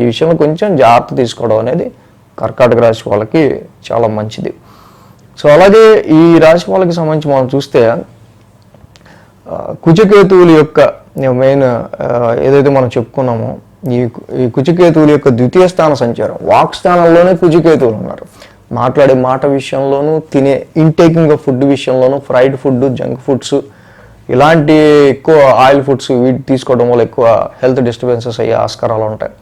Speaker 1: ఈ విషయంలో కొంచెం జాగ్రత్త తీసుకోవడం అనేది కర్కాటక రాశి వాళ్ళకి చాలా మంచిది. సో అలాగే ఈ రాశి వాళ్ళకి సంబంధించి మనం చూస్తే కుజకేతువుల యొక్క మెయిన్ ఏదైతే మనం చెప్పుకున్నామో ఈ కుజకేతువుల యొక్క ద్వితీయ స్థాన సంచారం, వాక్ స్థానంలోనే కుజకేతువులు ఉన్నారు. మాట్లాడే మాట విషయంలోనూ, తినే ఇంటేకింగ్ ఆఫ్ ఫుడ్ విషయంలోనూ, ఫ్రైడ్ ఫుడ్, జంక్ ఫుడ్స్, ఇలాంటి ఎక్కువ ఆయిల్ ఫుడ్స్ వీటి తీసుకోవడం వల్ల ఎక్కువ హెల్త్ డిస్టర్బెన్సెస్ అయ్యే ఆస్కారాలు ఉంటాయి.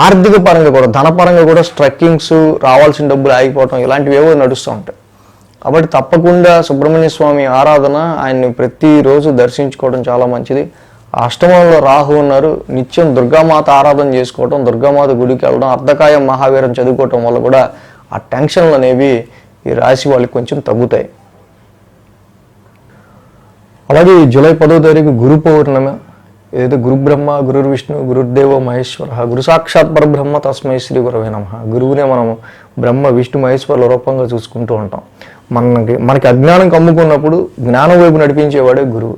Speaker 1: ఆర్థిక పరంగా కూడా, ధనపరంగా కూడా స్ట్రక్కింగ్స్, రావాల్సిన డబ్బులు ఆగిపోవటం ఇలాంటివి ఏవో నడుస్తూ ఉంటాయి. కాబట్టి తప్పకుండా సుబ్రహ్మణ్య స్వామి ఆరాధన, ఆయన్ని ప్రతిరోజు దర్శించుకోవడం చాలా మంచిది. అష్టమంలో రాహు ఉన్నారు. నిత్యం దుర్గామాత ఆరాధన చేసుకోవటం, దుర్గామాత గుడికి వెళ్ళడం, అర్ధకాయం మహావీరం చదువుకోవటం వల్ల కూడా ఆ టెన్షన్లు అనేవి ఈ రాశి వాళ్ళకి కొంచెం తగ్గుతాయి. అలాగే జూలై 10వ తారీఖు గురు పౌర్ణమి. ఏదైతే గురు బ్రహ్మ, గురు విష్ణు, గురుదేవో మహేశ్వర, గురు సాక్షాత్ పరబ్రహ్మ తస్మై శ్రీ గురవే నమః. గురువునే మనం బ్రహ్మ, విష్ణు, మహేశ్వరుల రూపంగా చూసుకుంటూ ఉంటాం. మనకి అజ్ఞానం కమ్ముకున్నప్పుడు జ్ఞానం వైపు నడిపించేవాడే గురువు.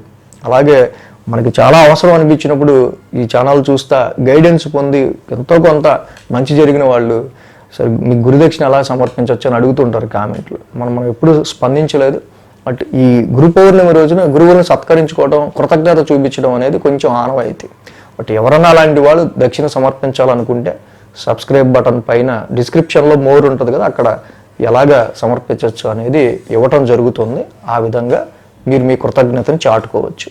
Speaker 1: అలాగే మనకి చాలా అవసరం అనిపించినప్పుడు ఈ ఛానల్ చూస్తా గైడెన్స్ పొంది ఎంతో కొంత మంచి జరిగిన వాళ్ళు సరే మీకు గురుదక్షిణ ఎలా సమర్పించవచ్చు అని అడుగుతుంటారు కామెంట్లు. మనం ఎప్పుడు స్పందించలేదు. బట్ ఈ గురు పౌర్ణమి రోజున గురువుని సత్కరించుకోవడం, కృతజ్ఞత చూపించడం అనేది కొంచెం ఆనవాయితీ. బట్ ఎవరన్నా అలాంటి వాళ్ళు దక్షిణ సమర్పించాలనుకుంటే సబ్స్క్రైబ్ బటన్ పైన డిస్క్రిప్షన్లో మోర్ ఉంటుంది కదా, అక్కడ ఎలాగ సమర్పించవచ్చు అనేది ఇవ్వటం జరుగుతుంది. ఆ విధంగా మీరు మీ కృతజ్ఞతను చాటుకోవచ్చు.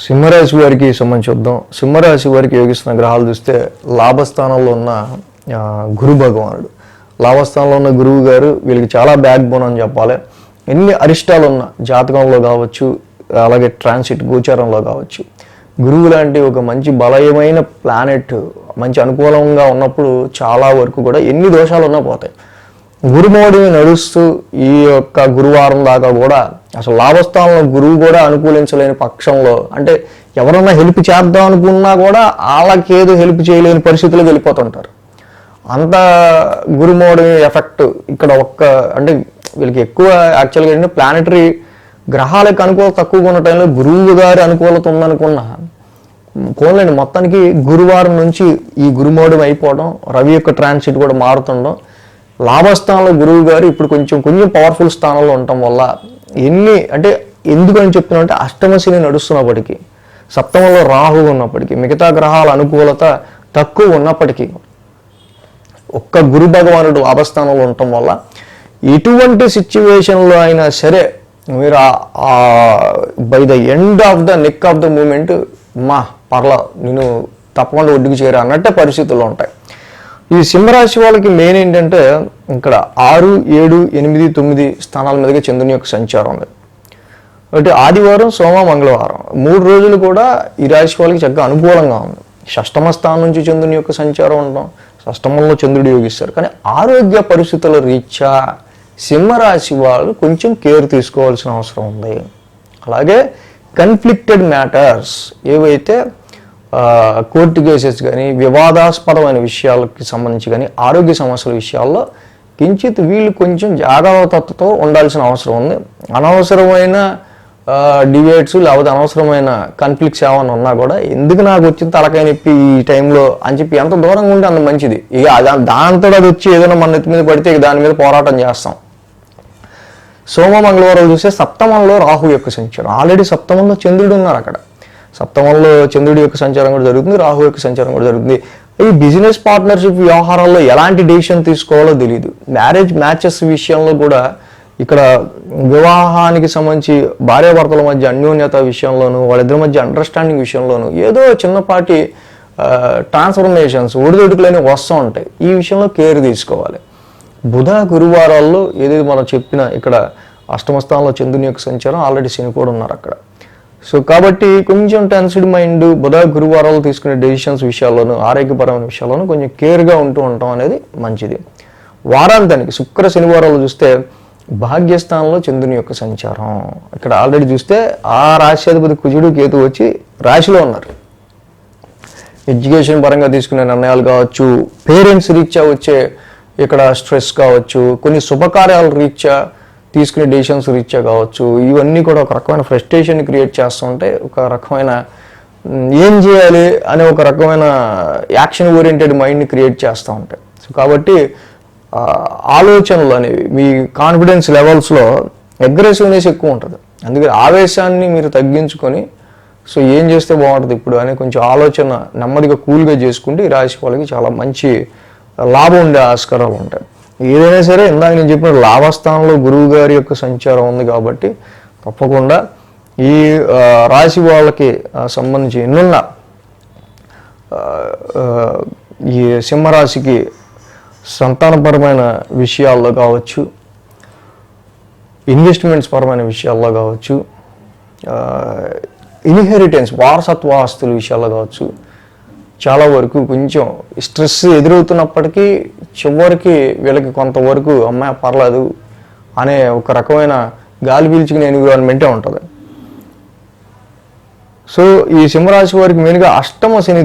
Speaker 1: సింహరాశి వారికి సంబంధించి చూద్దాం. సింహరాశి వారికి యోగిస్తున్న గ్రహాలు చూస్తే లాభస్థానంలో ఉన్న గురు భగవానుడు, లాభస్థానంలో ఉన్న గురువు గారు వీళ్ళకి చాలా బ్యాక్ బోన్ అని చెప్పాలి. ఎన్ని అరిష్టాలు ఉన్న జాతకంలో కావచ్చు, అలాగే ట్రాన్సిట్ గోచారంలో కావచ్చు, గురువు లాంటి ఒక మంచి బలమైన ప్లానెట్ మంచి అనుకూలంగా ఉన్నప్పుడు చాలా వరకు కూడా ఎన్ని దోషాలు ఉన్నా పోతాయి. గురుమోడిని నడుస్తూ ఈ యొక్క గురువారం దాకా కూడా అసలు లాభస్థానంలో గురువు కూడా అనుకూలించలేని పక్షంలో, అంటే ఎవరన్నా హెల్ప్ చేద్దాం అనుకున్నా కూడా వాళ్ళకి ఏదో హెల్ప్ చేయలేని పరిస్థితులకు వెళ్ళిపోతుంటారు. అంత గురుమోడి ఎఫెక్ట్ ఇక్కడ అంటే వీళ్ళకి ఎక్కువ యాక్చువల్గా ఏంటంటే ప్లానెటరీ గ్రహాలకు అనుకూలత తక్కువగా ఉన్న టైంలో గురువు గారి అనుకూలత ఉందనుకున్నా పోలేండి. మొత్తానికి గురువారం నుంచి ఈ గురుమోడం అయిపోవడం, రవి యొక్క ట్రాన్సిట్ కూడా మారుతుండడం, లాభస్థానంలో గురువు గారు ఇప్పుడు కొంచెం పవర్ఫుల్ స్థానంలో ఉండటం వల్ల అంటే ఎందుకని చెప్తున్నా అష్టమశని నడుస్తున్నప్పటికీ, సప్తమంలో రాహు ఉన్నప్పటికీ, మిగతా గ్రహాల అనుకూలత తక్కువ ఉన్నప్పటికీ ఒక్క గురు భగవానుడు లాభస్థానంలో ఉండటం వల్ల ఎటువంటి సిచ్యువేషన్లో అయినా సరే మీరు by the end of the neck of the moment పర్లా నేను తప్పకుండా ఒడ్డుకు చేరా అన్నట్టే పరిస్థితుల్లో ఉంటాయి. ఈ సింహరాశి వాళ్ళకి మెయిన్ ఏంటంటే ఇక్కడ 6, 7, 8, 9 స్థానాల మీదుగా చంద్రుని యొక్క సంచారం ఉంది. అంటే ఆదివారం, సోమ, మంగళవారం 3 రోజులు కూడా ఈ రాశి వాళ్ళకి చక్కగా అనుకూలంగా ఉంది. షష్టమ స్థానం నుంచి చంద్రుని యొక్క సంచారం ఉండడం, షష్టమంలో చంద్రుడు యోగిస్తారు. కానీ ఆరోగ్య పరిస్థితుల రీత్యా సింహరాశి వాళ్ళు కొంచెం కేర్ తీసుకోవాల్సిన అవసరం ఉంది. అలాగే కన్ఫ్లిక్టెడ్ మ్యాటర్స్ ఏవైతే కోర్టు కేసెస్ కానీ వివాదాస్పదమైన విషయాలకి సంబంధించి కానీ ఆరోగ్య సమస్యల విషయాల్లో కించిత్ వీళ్ళు కొంచెం జాగ్రత్తతో ఉండాల్సిన అవసరం ఉంది. అనవసరమైన డిబేట్స్ లేకపోతే అనవసరమైన కాన్ఫ్లిక్ట్స్ ఏమైనా ఉన్నా కూడా ఎందుకు నాకు వచ్చిన తలకాయ నొప్పి ఈ టైంలో అని చెప్పి ఎంత దూరంగా ఉంటే అంత మంచిది. ఇక దాంతో అది వచ్చి ఏదైనా మన నెత్తి మీద పడితే దాని మీద పోరాటం చేస్తాం. సోమ, మంగళవారం చూస్తే సప్తమంలో రాహు యొక్క సంచారం, ఆల్రెడీ సప్తమంలో చంద్రుడు ఉన్నారు. అక్కడ సప్తమంలో చంద్రుడి యొక్క సంచారం కూడా జరుగుతుంది, రాహు యొక్క సంచారం కూడా జరుగుతుంది. ఈ బిజినెస్ పార్ట్నర్షిప్ వ్యవహారాల్లో ఎలాంటి డెసిషన్ తీసుకోవాలో తెలియదు. మ్యాచెస్ విషయంలో కూడా ఇక్కడ వివాహానికి సంబంధించి భార్యాభర్తల మధ్య అన్యోన్యత విషయంలోనూ, వాళ్ళిద్దరి మధ్య అండర్స్టాండింగ్ విషయంలోనూ ఏదో చిన్నపాటి ట్రాన్స్ఫర్మేషన్స్ ఒడిదొడుకులనే వస్తూ ఉంటాయి. ఈ విషయంలో కేర్ తీసుకోవాలి. బుధ, గురువారాల్లో ఏదైతే మనం చెప్పిన ఇక్కడ అష్టమ స్థానంలో చంద్రుని యొక్క సంచారం, ఆల్రెడీ శని కూడా ఉన్నారు అక్కడ. సో కాబట్టి కొంచెం టెన్స్డ్ మైండ్ బుధ, గురువారాలు తీసుకునే డెసిషన్స్ విషయాల్లోనూ, ఆరోగ్యపరమైన విషయాల్లోనూ కొంచెం కేర్గా ఉంటాం అనేది మంచిది. వారాంతానికి శుక్ర, శనివారాలు చూస్తే భాగ్యస్థానంలో చంద్రుని యొక్క సంచారం, ఇక్కడ ఆల్రెడీ చూస్తే ఆ రాశ్యాధిపతి కుజుడు, కేతు వచ్చి రాశిలో ఉన్నారు. ఎడ్యుకేషన్ పరంగా తీసుకునే నిర్ణయాలు కావచ్చు, పేరెంట్స్ రీత్యా వచ్చే ఇక్కడ స్ట్రెస్ కావచ్చు, కొన్ని శుభకార్యాల రీత్యా తీసుకునే డెసిషన్స్ రీత్యా కావచ్చు, ఇవన్నీ కూడా ఒక రకమైన ఫ్రస్ట్రేషన్ క్రియేట్ చేస్తూ ఉంటాయి. ఒక రకమైన ఏం చేయాలి అనే ఒక రకమైన యాక్షన్ ఓరియంటెడ్ మైండ్ని క్రియేట్ చేస్తూ ఉంటాయి. సో కాబట్టి ఆలోచనలు అనేవి మీ కాన్ఫిడెన్స్ లెవెల్స్లో అగ్రెసివ్నెస్ ఎక్కువ ఉంటుంది. అందుకని ఆవేశాన్ని మీరు తగ్గించుకొని సో ఏం చేస్తే బాగుంటుంది ఇప్పుడు అని కొంచెం ఆలోచన నెమ్మదిగా కూల్గా చేసుకుంటే ఈ రాశి వాళ్ళకి చాలా మంచి లాభం ఉండే ఆస్కారాలు ఉంటాయి. ఏదైనా సరే ఇందాక నేను చెప్పిన లాభస్థానంలో గురువు గారి యొక్క సంచారం ఉంది కాబట్టి తప్పకుండా ఈ రాశి వాళ్ళకి సంబంధించి ఎన్నున్న ఈ సింహరాశికి సంతానపరమైన విషయాల్లో కావచ్చు, ఇన్వెస్ట్మెంట్స్ పరమైన విషయాల్లో కావచ్చు, ఇన్హెరిటెన్స్ వారసత్వ ఆస్తుల విషయాల్లో కావచ్చు, చాలా వరకు కొంచెం స్ట్రెస్ ఎదురవుతున్నప్పటికీ చివరికి వీళ్ళకి కొంతవరకు అమ్మాయి పర్లేదు అనే ఒక రకమైన గాలి పీల్చుకునే ఎన్విరాన్మెంటే ఉంటుంది. సో ఈ సింహరాశి వారికి మెయిన్గా అష్టమ శని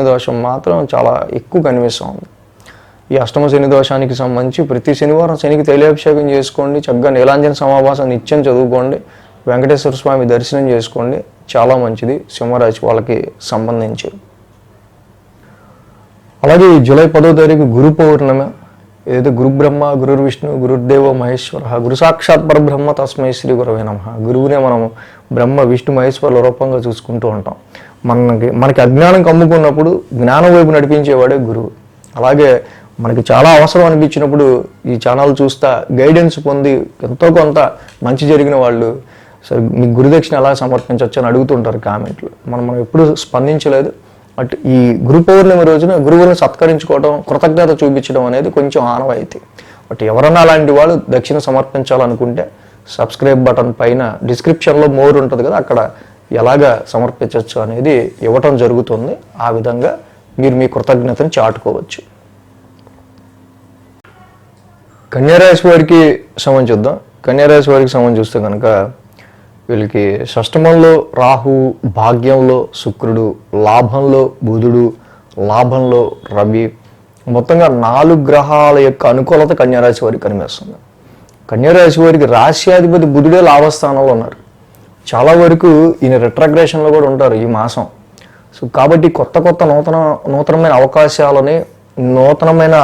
Speaker 1: దోషం మాత్రం చాలా ఎక్కువ కనిపిస్తుంది. ఈ అష్టమ శని దోషానికి సంబంధించి ప్రతి శనివారం శనికి తైలాభిషేకం చేసుకోండి, చక్కగా నీలాంజన సమాభాసం నిత్యం చదువుకోండి, వెంకటేశ్వర స్వామి దర్శనం చేసుకోండి, చాలా మంచిది సింహరాశి వాళ్ళకి సంబంధించి. అలాగే జూలై 10వ తారీఖు గురు పౌర్ణమి, ఏదైతే గురు బ్రహ్మ, గురు విష్ణు, గురుదేవ మహేశ్వర, గురు సాక్షాత్ పరబ్రహ్మ తస్మై శ్రీ గురవే నమః. గురువునే మనం బ్రహ్మ, విష్ణు, మహేశ్వరుల రూపంగా చూసుకుంటూ ఉంటాం. మనకి అజ్ఞానం కమ్ముకున్నప్పుడు జ్ఞానం వైపు నడిపించేవాడే గురువు. అలాగే మనకి చాలా అవసరం అనిపించినప్పుడు ఈ ఛానల్ చూస్తా గైడెన్స్ పొంది ఎంతో కొంత మంచి జరిగిన వాళ్ళు సరే మీ గురుదక్షిణ ఎలా సమర్పించవచ్చు అని అడుగుతుంటారు కామెంట్లు. మనం ఎప్పుడు స్పందించలేదు. బట్ ఈ గురు పౌర్ణమి రోజున గురువులను సత్కరించుకోవడం, కృతజ్ఞత చూపించడం అనేది కొంచెం ఆనవాయితీ. బట్ ఎవరన్నా అలాంటి వాళ్ళు దక్షిణ సమర్పించాలనుకుంటే సబ్స్క్రైబ్ బటన్ పైన డిస్క్రిప్షన్లో మోర్ ఉంటుంది కదా, అక్కడ ఎలాగ సమర్పించవచ్చు అనేది ఇవ్వటం జరుగుతుంది. ఆ విధంగా మీరు మీ కృతజ్ఞతను చాటుకోవచ్చు. కన్యారాశి వారికి సంబంధించుద్దాం. కన్యారాశి వారికి సంబంధించి చూస్తే కనుక వీళ్ళకి షష్టమంలో రాహు, భాగ్యంలో శుక్రుడు, లాభంలో బుధుడు, లాభంలో రవి, మొత్తంగా 4 గ్రహాల యొక్క అనుకూలత కన్యారాశి వారికి కనిపిస్తుంది. కన్యారాశి వారికి రాశ్యాధిపతి బుధుడే లాభస్థానంలో ఉన్నారు. చాలా వరకు ఈయన రిట్రగ్రేషన్లో కూడా ఉంటారు ఈ మాసం. సో కాబట్టి కొత్త నూతనమైన అవకాశాలని, నూతనమైన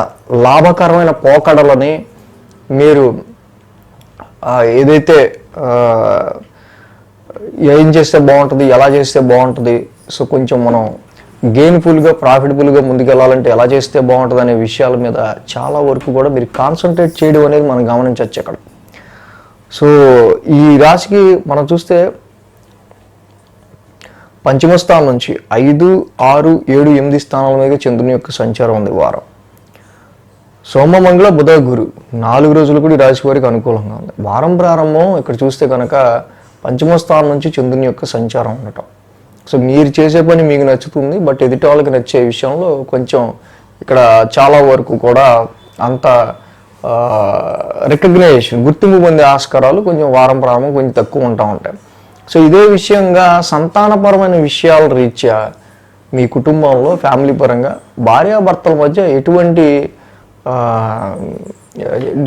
Speaker 1: లాభకరమైన పోకడలని మీరు ఏదైతే ఏం చేస్తే బాగుంటుంది, ఎలా చేస్తే బాగుంటుంది, సో కొంచెం మనం గెయిన్ఫుల్గా ప్రాఫిటబుల్గా ముందుకెళ్ళాలంటే ఎలా చేస్తే బాగుంటుంది అనే విషయాల మీద చాలా వరకు కూడా మీరు కాన్సన్ట్రేట్ చేయడం అనేది మనం గమనించవచ్చు అక్కడ. సో ఈ రాశికి మనం చూస్తే పంచమ స్థానం నుంచి 5, 6, 7, 8 స్థానాల మీద చంద్రుని యొక్క సంచారం ఉంది వారం. సోమ, మంగళ, బుధ, గురు 4 రోజులు కూడా ఈ రాశి వారికి అనుకూలంగా ఉంది. వారం ప్రారంభం ఇక్కడ చూస్తే కనుక పంచమ స్థానం నుంచి చంద్రుని యొక్క సంచారం ఉండటం. సో మీరు చేసే పని మీకు నచ్చుతుంది, బట్ ఎదుటి వాళ్ళకి నచ్చే విషయంలో కొంచెం ఇక్కడ చాలా వరకు కూడా అంత రికగ్నైజేషన్, గుర్తింపు పొందే ఆస్కారాలు కొంచెం వారం ప్రారంభం కొంచెం తక్కువ ఉంటాయి. సో ఇదే విషయంగా సంతానపరమైన విషయాల రీత్యా మీ కుటుంబంలో ఫ్యామిలీ భార్యాభర్తల మధ్య ఎటువంటి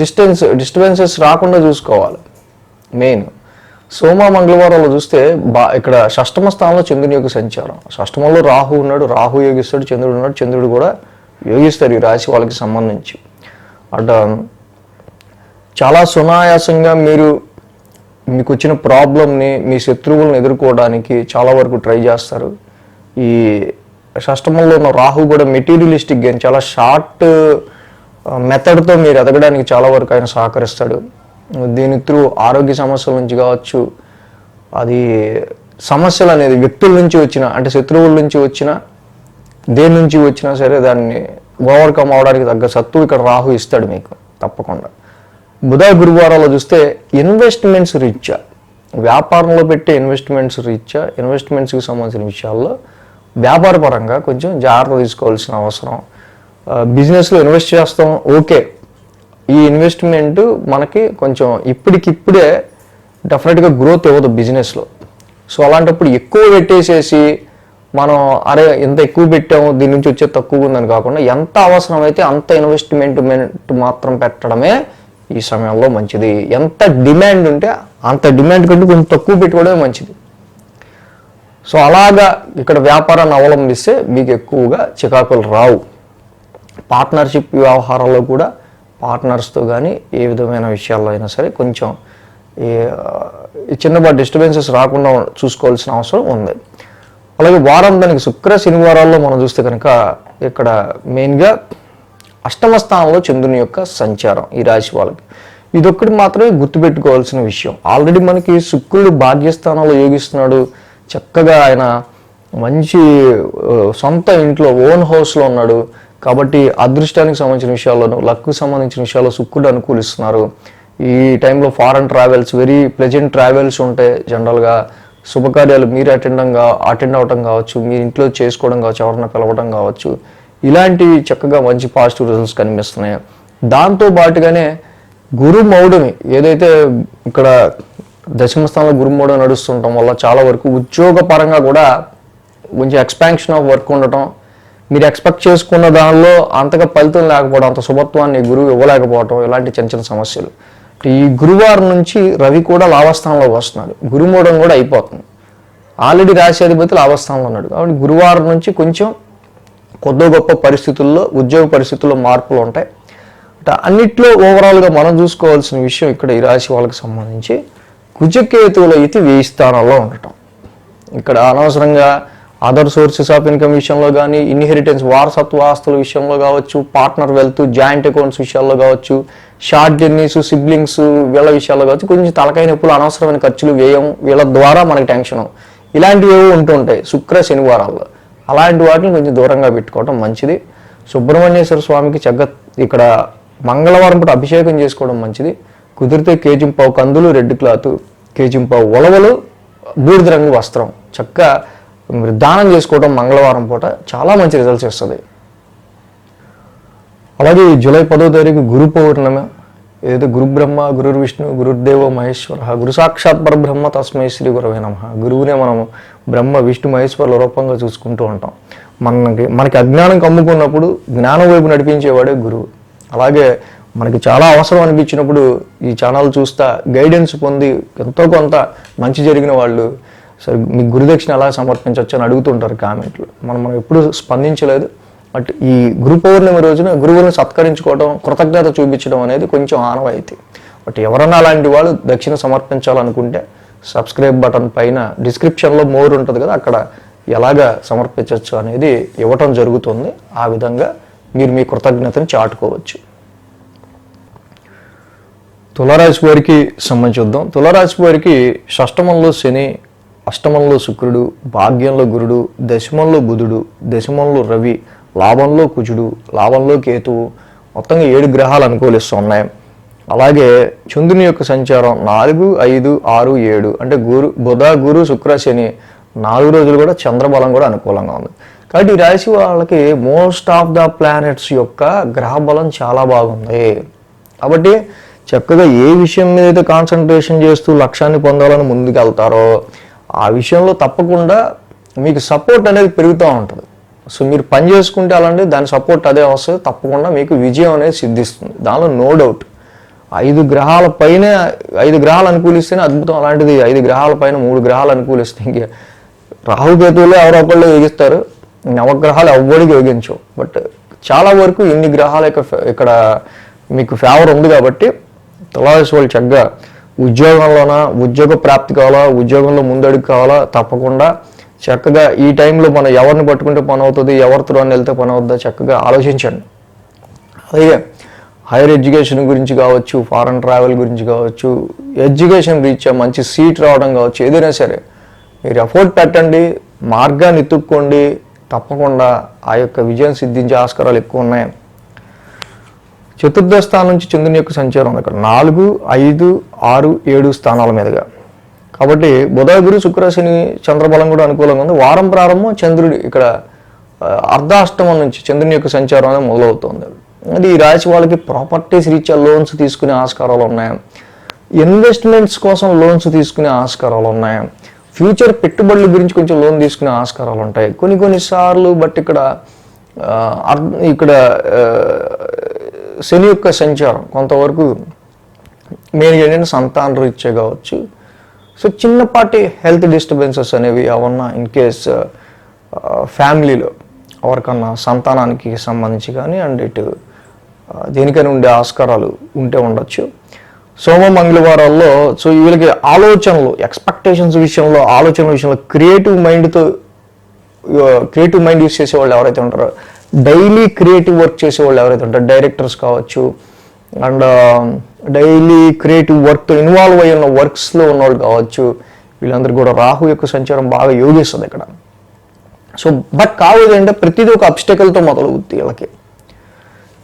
Speaker 1: డిస్టర్బెన్సెస్ రాకుండా చూసుకోవాలి. మెయిన్ సోమ, మంగళవారాలు చూస్తే ఇక్కడ షష్టమ స్థానంలో చంద్రుని యొక్క సంచారం. షష్టమంలో రాహు ఉన్నాడు, రాహు యోగిస్తాడు, చంద్రుడు ఉన్నాడు, చంద్రుడు కూడా యోగిస్తాడు ఈ రాశి వాళ్ళకి సంబంధించి. చాలా సునాయాసంగా మీకు వచ్చిన ప్రాబ్లంని, మీ శత్రువులను ఎదుర్కోవడానికి చాలా వరకు ట్రై చేస్తారు. ఈ షష్టమంలో ఉన్న రాహు కూడా మెటీరియలిస్టిక్ గేమ్, చాలా షార్ట్ మెథడ్తో మీరు ఎదగడానికి చాలా వరకు ఆయన సహకరిస్తాడు. దీని త్రూ ఆరోగ్య సమస్యల నుంచి కావచ్చు, అది సమస్యలు అనేది వ్యక్తుల నుంచి వచ్చిన, అంటే శత్రువుల నుంచి వచ్చిన, దేని నుంచి వచ్చినా సరే దాన్ని ఓవర్కమ్ అవడానికి తగ్గ సత్తు ఇక్కడ రాహు ఇస్తాడు మీకు తప్పకుండా. బుధ, గురువారాల్లో చూస్తే ఇన్వెస్ట్మెంట్స్ రీత్యా, వ్యాపారంలో పెట్టే ఇన్వెస్ట్మెంట్స్కి సంబంధించిన విషయాల్లో వ్యాపారపరంగా కొంచెం జాగ్రత్త తీసుకోవాల్సిన అవసరం. బిజినెస్లో ఇన్వెస్ట్ చేస్తాం, ఓకే, ఈ ఇన్వెస్ట్మెంట్ మనకి కొంచెం ఇప్పటికిప్పుడే డెఫినెట్గా గ్రోత్ ఇవ్వదు బిజినెస్లో. సో అలాంటప్పుడు ఎక్కువ పెట్టేసేసి మనం ఎంత ఎక్కువ పెట్టాము దీని నుంచి వచ్చే తక్కువ ఉందని కాకుండా ఎంత అవసరమైతే అంత ఇన్వెస్ట్మెంట్ మాత్రం పెట్టడమే ఈ సమయంలో మంచిది. ఎంత డిమాండ్ ఉంటే అంత డిమాండ్ కంటే కొంచెం తక్కువ పెట్టుకోవడమే మంచిది. సో అలాగా ఇక్కడ వ్యాపారాన్ని అవలంబిస్తే మీకు ఎక్కువగా చికాకులు రావు. పార్ట్నర్షిప్ వ్యవహారాల్లో కూడా పార్ట్నర్స్తో కానీ ఏ విధమైన విషయాల్లో అయినా సరే కొంచెం చిన్నపాటి డిస్టర్బెన్సెస్ రాకుండా చూసుకోవాల్సిన అవసరం ఉంది. అలాగే వారం దానికి శుక్ర శనివారాల్లో మనం చూస్తే కనుక ఇక్కడ మెయిన్గా అష్టమ స్థానంలో చంద్రుని యొక్క సంచారం ఈ రాశి వాళ్ళకి. ఇదొక్కటి మాత్రమే గుర్తుపెట్టుకోవాల్సిన విషయం. ఆల్రెడీ మనకి శుక్రుడు భాగ్యస్థానంలో యోగిస్తున్నాడు, చక్కగా ఆయన మంచి సొంత ఇంట్లో ఓన్ హౌస్లో ఉన్నాడు. కాబట్టి అదృష్టానికి సంబంధించిన విషయాల్లోనూ, లక్కు సంబంధించిన విషయాల్లో శుక్రుడు అనుకూలిస్తున్నారు. ఈ టైంలో foreign travels, very pleasant travels ఉంటాయి. జనరల్గా శుభకార్యాలు మీరు అటెండ్ అవటం కావచ్చు, మీ ఇంట్లో చేసుకోవడం కావచ్చు, ఎవరన్నా పిలవడం కావచ్చు, ఇలాంటివి చక్కగా మంచి పాజిటివ్ రిజల్ట్స్ కనిపిస్తున్నాయి. దాంతో పాటుగానే గురుమౌఢమి ఏదైతే ఇక్కడ దశమ స్థానంలో గురుమౌఢం నడుస్తుండటం వల్ల చాలా వరకు ఉద్యోగపరంగా కూడా కొంచెం ఎక్స్పాన్షన్ ఆఫ్ వర్క్ ఉండటం, మీరు ఎక్స్పెక్ట్ చేసుకున్న దానిలో అంతగా ఫలితం లేకపోవడం, అంత శుభత్వాన్ని గురువు ఇవ్వలేకపోవడం, ఇలాంటి చిన్న చిన్న సమస్యలు. ఈ గురువారం నుంచి రవి కూడా లాభస్థానంలోకి వస్తున్నాడు, గురుమూఢం కూడా అయిపోతుంది. ఆల్రెడీ రాశ్యాధిపతి లాభస్థానంలో ఉన్నాడు. కాబట్టి గురువారం నుంచి కొంచెం కొద్ది గొప్ప పరిస్థితుల్లో, ఉద్యోగ పరిస్థితుల్లో మార్పులు ఉంటాయి. అన్నిట్లో ఓవరాల్గా మనం చూసుకోవాల్సిన విషయం ఇక్కడ ఈ రాశి వాళ్ళకి సంబంధించి కుజకేతువుల ఇది 1000 స్థానాల్లో ఉండటం. ఇక్కడ అనవసరంగా అదర్ సోర్సెస్ ఆఫ్ ఇన్కమ్ విషయంలో కానీ, ఇన్హెరిటెన్స్ వారసత్వ ఆస్తుల విషయంలో కావచ్చు, పార్ట్నర్ వెల్త్, జాయింట్ అకౌంట్స్ విషయాల్లో కావచ్చు, షార్ట్ జర్నీస్, సిబ్లింగ్స్ వీళ్ళ విషయాల్లో కావచ్చు, కొంచెం తలకాయ నొప్పులు, అనవసరమైన ఖర్చులు, వ్యయం, వీళ్ళ ద్వారా మనకి టెన్షన్ ఇలాంటివి ఏవో ఉంటుంటాయి శుక్ర శనివారాల్లో. అలాంటి వాటిని కొంచెం దూరంగా పెట్టుకోవడం మంచిది. సుబ్రహ్మణ్యేశ్వర స్వామికి ఇక్కడ మంగళవారం పూట అభిషేకం చేసుకోవడం మంచిది. కుదిరితే కేజింపావు కందులు, రెడ్ క్లాత్, కేజింపావు ఉలవలు, బూడిద రంగు వస్త్రం చక్కగా మీరు దానం చేసుకోవడం మంగళవారం పూట చాలా మంచి రిజల్ట్స్ ఇస్తుంది. అలాగే జూలై 10వ తారీఖు గురు పౌర్ణమి. ఏదైతే గురు బ్రహ్మ, గురు విష్ణు, గురుదేవో మహేశ్వర, గురు సాక్షాత్ పరబ్రహ్మ తస్మై శ్రీ గురవే నమః. గురువునే మనం బ్రహ్మ, విష్ణు, మహేశ్వరుల రూపంగా చూసుకుంటూ ఉంటాం. మనకి అజ్ఞానం కమ్ముకున్నప్పుడు జ్ఞానం వైపు నడిపించేవాడే గురువు. అలాగే మనకి చాలా అవసరం అనిపించినప్పుడు ఈ ఛానల్ చూస్తా గైడెన్స్ పొంది ఎంతో కొంత మంచి జరిగిన వాళ్ళు సరే మీకు గురుదక్షిణ ఎలా సమర్పించవచ్చు అని అడుగుతుంటారు కామెంట్లు. మనం ఎప్పుడు స్పందించలేదు. బట్ ఈ గురు పౌర్ణమి రోజున గురువుని సత్కరించుకోవడం, కృతజ్ఞత చూపించడం అనేది కొంచెం ఆనవాయితీ. బట్ ఎవరన్నా అలాంటి వాళ్ళు దక్షిణ సమర్పించాలనుకుంటే సబ్స్క్రైబ్ బటన్ పైన డిస్క్రిప్షన్లో మోర్ ఉంటుంది కదా, అక్కడ ఎలాగ సమర్పించవచ్చు అనేది ఇవ్వటం జరుగుతుంది. ఆ విధంగా మీరు మీ కృతజ్ఞతని చాటుకోవచ్చు. తులారాశి వారికి సంబంధించుద్దాం. తులారాశి వారికి షష్టమంలో శని, అష్టమంలో శుక్రుడు, భాగ్యంలో గురుడు, దశమంలో బుధుడు, దశమంలో రవి, లాభంలో కుజుడు, లాభంలో కేతువు, మొత్తంగా 7 గ్రహాలు అనుకూలిస్తున్నాయి. అలాగే చంద్రుని యొక్క సంచారం 4, 5, 6, 7 అంటే బుధ, గురు, శుక్ర, శని 4 రోజులు కూడా చంద్రబలం కూడా అనుకూలంగా ఉంది. కాబట్టి ఈ రాశి వాళ్ళకి మోస్ట్ ఆఫ్ ద ప్లానెట్స్ యొక్క గ్రహ బలం చాలా బాగుంది. కాబట్టి చక్కగా ఏ విషయం మీద అయితే కాన్సన్ట్రేషన్ చేస్తూ లక్ష్యాన్ని పొందాలని ముందుకు వెళ్తారో ఆ విషయంలో తప్పకుండా మీకు సపోర్ట్ అనేది పెరుగుతూ ఉంటుంది. సో మీరు పని చేసుకుంటే అలాంటి దాని సపోర్ట్ అదే వస్తుంది. తప్పకుండా మీకు విజయం అనేది సిద్ధిస్తుంది. దానిలో నో డౌట్. 5 గ్రహాల పైన 5 గ్రహాలు అనుకూలిస్తేనే అద్భుతం. అలాంటిది 5 గ్రహాల పైన 3 గ్రహాలు అనుకూలిస్తే ఇంకే రాహుకేతువులే ఎవరో ఒకళ్ళు యోగిస్తారు, నవగ్రహాలు ఎవ్వడికి యోగించవు. బట్ చాలా వరకు ఇన్ని గ్రహాల ఇక్కడ మీకు ఫేవర్ ఉంది. కాబట్టి తులారాశి వాళ్ళు చక్కగా ఉద్యోగ ప్రాప్తి కావాలా, ఉద్యోగంలో ముందడుగు కావాలా, తప్పకుండా చక్కగా ఈ టైంలో మనం ఎవరిని పట్టుకుంటే పని అవుతుంది, ఎవరితో అని వెళ్తే పని అవుతుందో చక్కగా ఆలోచించండి. అలాగే హైయర్ ఎడ్యుకేషన్ గురించి కావచ్చు, ఫారెన్ ట్రావెల్ గురించి కావచ్చు, ఎడ్యుకేషన్ రీత్యా మంచి సీట్ రావడం కావచ్చు, ఏదైనా సరే మీరు ఎఫోర్ట్ పెట్టండి, మార్గాన్ని ఎత్తుక్కోండి, తప్పకుండా ఆ యొక్క విజయం సిద్ధించే ఆస్కారాలు ఎక్కువ ఉన్నాయి. చతుర్థ స్థానం నుంచి చంద్రుని యొక్క సంచారం ఉంది అక్కడ 4, 5, 6, 7 స్థానాల మీదుగా. కాబట్టి బుధ, గురు, శుక్ర, శని చంద్రబలం కూడా అనుకూలంగా ఉంది. వారం ప్రారంభం చంద్రుడి ఇక్కడ అర్ధాష్టమం నుంచి చంద్రుని యొక్క సంచారం అనేది మొదలవుతుంది. అది ఈ రాశి వాళ్ళకి ప్రాపర్టీస్ రీత్యా లోన్స్ తీసుకునే ఆస్కారాలు ఉన్నాయి. ఇన్వెస్ట్మెంట్స్ కోసం లోన్స్ తీసుకునే ఆస్కారాలు ఉన్నాయి. ఫ్యూచర్ పెట్టుబడుల గురించి కొంచెం లోన్ తీసుకునే ఆస్కారాలు ఉంటాయి కొన్నిసార్లు. బట్ ఇక్కడ శని యొక్క సంచారం కొంతవరకు మెయిన్ ఏంటంటే సంతాన రీత్యా కావచ్చు. సో చిన్నపాటి హెల్త్ డిస్టర్బెన్సెస్ అనేవి ఏమన్నా ఇన్ కేస్ ఫ్యామిలీలో ఎవరికన్నా సంతానానికి సంబంధించి కానీ అండ్ ఇటు దేనికైనా ఉండే ఆస్కారాలు ఉంటే ఉండొచ్చు. సోమ మంగళవారాల్లో సో వీళ్ళకి ఆలోచనలు, ఎక్స్పెక్టేషన్స్ విషయంలో, ఆలోచనల విషయంలో క్రియేటివ్ మైండ్ యూస్ చేసేవాళ్ళు ఎవరైతే ఉంటారో, డైలీ క్రియేటివ్ వర్క్ చేసేవాళ్ళు ఎవరైతే ఉంటారో, డైరెక్టర్స్ కావచ్చు అండ్ డైలీ క్రియేటివ్ వర్క్తో ఇన్వాల్వ్ అయ్యి ఉన్న వర్క్స్లో ఉన్నవాళ్ళు కావచ్చు, వీళ్ళందరూ కూడా రాహు యొక్క సంచారం బాగా యోగిస్తుంది ఇక్కడ. సో బట్ కావాలి అంటే ప్రతిదీ ఒక అబ్స్టెకల్తో మొదలవుద్ది.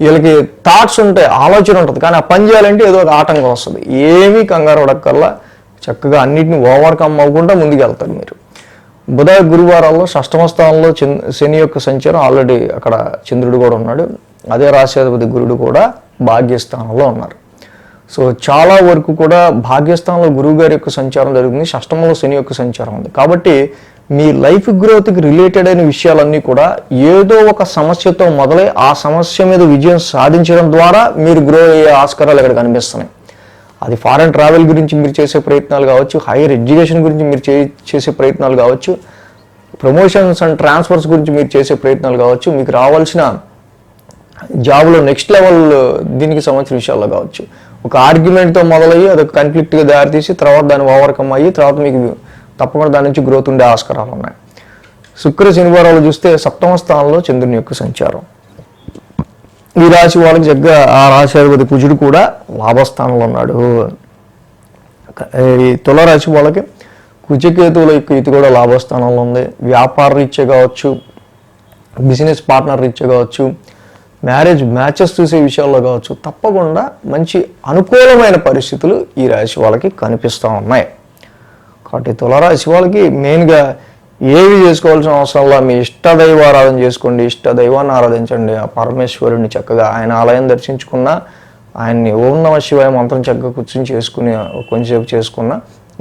Speaker 1: వీళ్ళకి థాట్స్ ఉంటాయి, ఆలోచన ఉంటుంది, కానీ ఆ పని చేయాలంటే ఏదో ఒక ఆటంకం వస్తుంది. ఏమీ కంగారు పడక్కల్లా చక్కగా అన్నిటిని ఓవర్కమ్ అవ్వకుండా ముందుకు వెళ్తారు మీరు. బుధ గురువారాల్లో షష్టమ స్థానంలో శని యొక్క సంచారం ఆల్రెడీ అక్కడ చంద్రుడు కూడా ఉన్నాడు. అదే రాశ్యాధిపతి గురుడు కూడా భాగ్యస్థానంలో ఉన్నారు. సో చాలా వరకు కూడా భాగ్యస్థానంలో గురువు గారి యొక్క సంచారం జరుగుతుంది, షష్టమంలో శని యొక్క సంచారం ఉంది. కాబట్టి మీ లైఫ్ గ్రోత్కి రిలేటెడ్ అయిన విషయాలన్నీ కూడా ఏదో ఒక సమస్యతో మొదలై ఆ సమస్య మీద విజయం సాధించడం ద్వారా మీరు గ్రో అయ్యే ఆస్కారాలు ఇక్కడ కనిపిస్తున్నాయి. అది ఫారెన్ ట్రావెల్ గురించి మీరు చేసే ప్రయత్నాలు కావచ్చు, హైయర్ ఎడ్యుకేషన్ గురించి మీరు చేసే ప్రయత్నాలు కావచ్చు, ప్రమోషన్స్ అండ్ ట్రాన్స్ఫర్స్ గురించి మీరు చేసే ప్రయత్నాలు కావచ్చు, మీకు రావాల్సిన జాబ్లో నెక్స్ట్ లెవెల్ దీనికి సంబంధించిన విషయాల్లో కావచ్చు. ఒక ఆర్గ్యుమెంట్తో మొదలయ్యి అదొక కన్ఫ్లిక్ట్గా దారితీసి తర్వాత దాన్ని ఓవర్కమ్ అయ్యి తర్వాత మీకు తప్పకుండా దాని నుంచి గ్రోత్ ఉండే ఆస్కారాలు ఉన్నాయి. శుక్ర శనివారాలు చూస్తే సప్తమ స్థానంలో చంద్రుని యొక్క సంచారం. ఈ రాశి వాళ్ళకి జగ్గా ఆ రాశాధిపతి కుజుడు కూడా లాభస్థానంలో ఉన్నాడు. ఈ తులారాశి వాళ్ళకి కుజకేతువుల యొక్క ఇది కూడా లాభస్థానంలో ఉంది. వ్యాపార రీత్యా కావచ్చు, బిజినెస్ పార్ట్నర్ రీత్యా కావచ్చు, మ్యాచెస్ చూసే విషయాల్లో కావచ్చు, తప్పకుండా మంచి అనుకూలమైన పరిస్థితులు ఈ రాశి వాళ్ళకి కనిపిస్తూ ఉన్నాయి. కాబట్టి తులారాశి వాళ్ళకి మెయిన్గా ఏవి చేసుకోవాల్సిన అవసరంలా మీ ఇష్టదైవ ఆరాధన చేసుకోండి, ఇష్టదైవాన్ని ఆరాధించండి. ఆ పరమేశ్వరుని చక్కగా ఆయన ఆలయం దర్శించుకున్నా, ఆయన్ని ఓం నమః శివాయ మంత్రం చక్కగా కూర్చొని చేసుకుని కొంచెంసేపు చేసుకున్నా,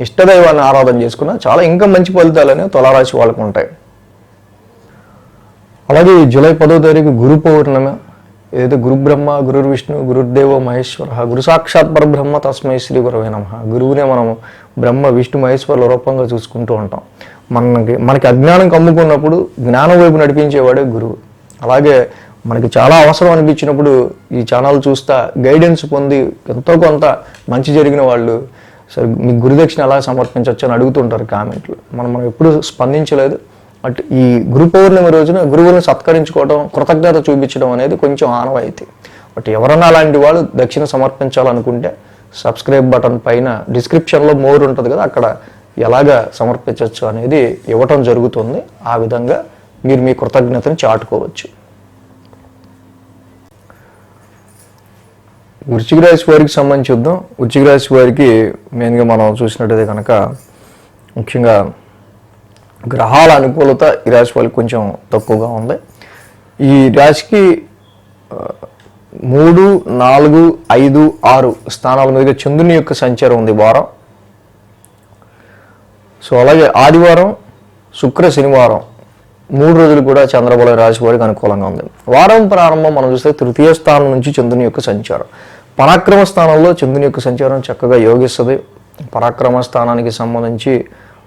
Speaker 1: ఇష్టదైవాన్ని ఆరాధన చేసుకున్నా చాలా ఇంకా మంచి ఫలితాలు అనేవి తులారాశి వాళ్ళకు ఉంటాయి. అలాగే జూలై 10వ తారీఖు గురు పౌర్ణమి, ఏదైతే గురు బ్రహ్మ గురు విష్ణు గురుదేవో మహేశ్వర గురు సాక్షాత్ పరబ్రహ్మ తస్మై శ్రీ గురవే నమః. గురువునే మనం బ్రహ్మ విష్ణు మహేశ్వరుల రూపంగా చూసుకుంటూ ఉంటాం. మనకి అజ్ఞానం కమ్ముకున్నప్పుడు జ్ఞానం వైపు నడిపించేవాడే గురువు. అలాగే మనకి చాలా అవసరం అనిపించినప్పుడు ఈ ఛానల్ చూస్తా గైడెన్స్ పొంది ఎంతో కొంత మంచి జరిగిన వాళ్ళు సరే మీకు గురుదక్షిణ ఎలా సమర్పించవచ్చు అని అడుగుతుంటారు కామెంట్లు. మనం ఎప్పుడు స్పందించలేదు. బట్ ఈ గురు పౌర్ణమి రోజున గురువులను సత్కరించుకోవడం, కృతజ్ఞత చూపించడం అనేది కొంచెం ఆనవాయితీ. బట్ ఎవరన్నా అలాంటి వాళ్ళు దక్షిణ సమర్పించాలనుకుంటే సబ్స్క్రైబ్ బటన్ పైన డిస్క్రిప్షన్లో మోర్ ఉంటుంది కదా, అక్కడ ఎలాగ సమర్పించవచ్చు అనేది ఇవ్వటం జరుగుతుంది. ఆ విధంగా మీరు మీ కృతజ్ఞతని చాటుకోవచ్చు. వృశ్చిక రాశి వారికి సంబంధించి చూద్దాం. వృశ్చిక రాశి వారికి మెయిన్గా మనం చూసినట్టయితే కనుక ముఖ్యంగా గ్రహాల అనుకూలత ఈ రాశి వాళ్ళకి కొంచెం తక్కువగా ఉంది. ఈ రాశికి 3, 4, 5, 6 స్థానాల మీదుగా చంద్రుని యొక్క సంచారం ఉంది వారం. సో అలాగే ఆదివారం, శుక్ర, శనివారం 3 రోజులు కూడా చంద్రబల రాశి వారికి అనుకూలంగా ఉంది. వారం ప్రారంభం మనం చూస్తే తృతీయ స్థానం నుంచి చంద్రుని యొక్క సంచారం, పరాక్రమ స్థానంలో చంద్రుని యొక్క సంచారం చక్కగా యోగిస్తుంది. పరాక్రమ స్థానానికి సంబంధించి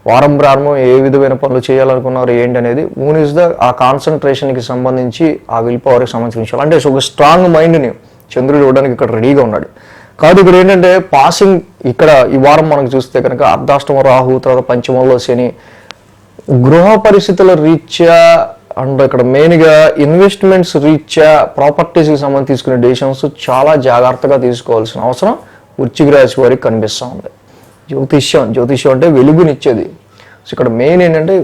Speaker 1: వారం ప్రారంభం ఏ విధమైన పనులు చేయాలనుకున్నారు ఏంటి అనేది ఆ కాన్సన్ట్రేషన్కి సంబంధించి ఆ విల్ పవర్కి సంబంధించిన విషయాలు అంటే ఒక స్ట్రాంగ్ మైండ్ని చంద్రుడు ఇవ్వడానికి ఇక్కడ రెడీగా ఉన్నాడు. కాబట్టి ఇక్కడ ఏంటంటే పాసింగ్ ఇక్కడ ఈ వారం మనకు చూస్తే కనుక అర్ధాష్టమ రాహు, తర్వాత పంచమంలో శని, గృహ పరిస్థితుల రీత్యా అండ్ ఇక్కడ మెయిన్గా ఇన్వెస్ట్మెంట్స్ రీత్యా ప్రాపర్టీస్కి సంబంధించి తీసుకునే డెసిషన్స్ చాలా జాగ్రత్తగా తీసుకోవాల్సిన అవసరం వృశ్చిక రాశి వారికి కనిపిస్తూ ఉంది. జ్యోతిష్యం అంటే వెలుగునిచ్చేది. సో ఇక్కడ మెయిన్ ఏంటంటే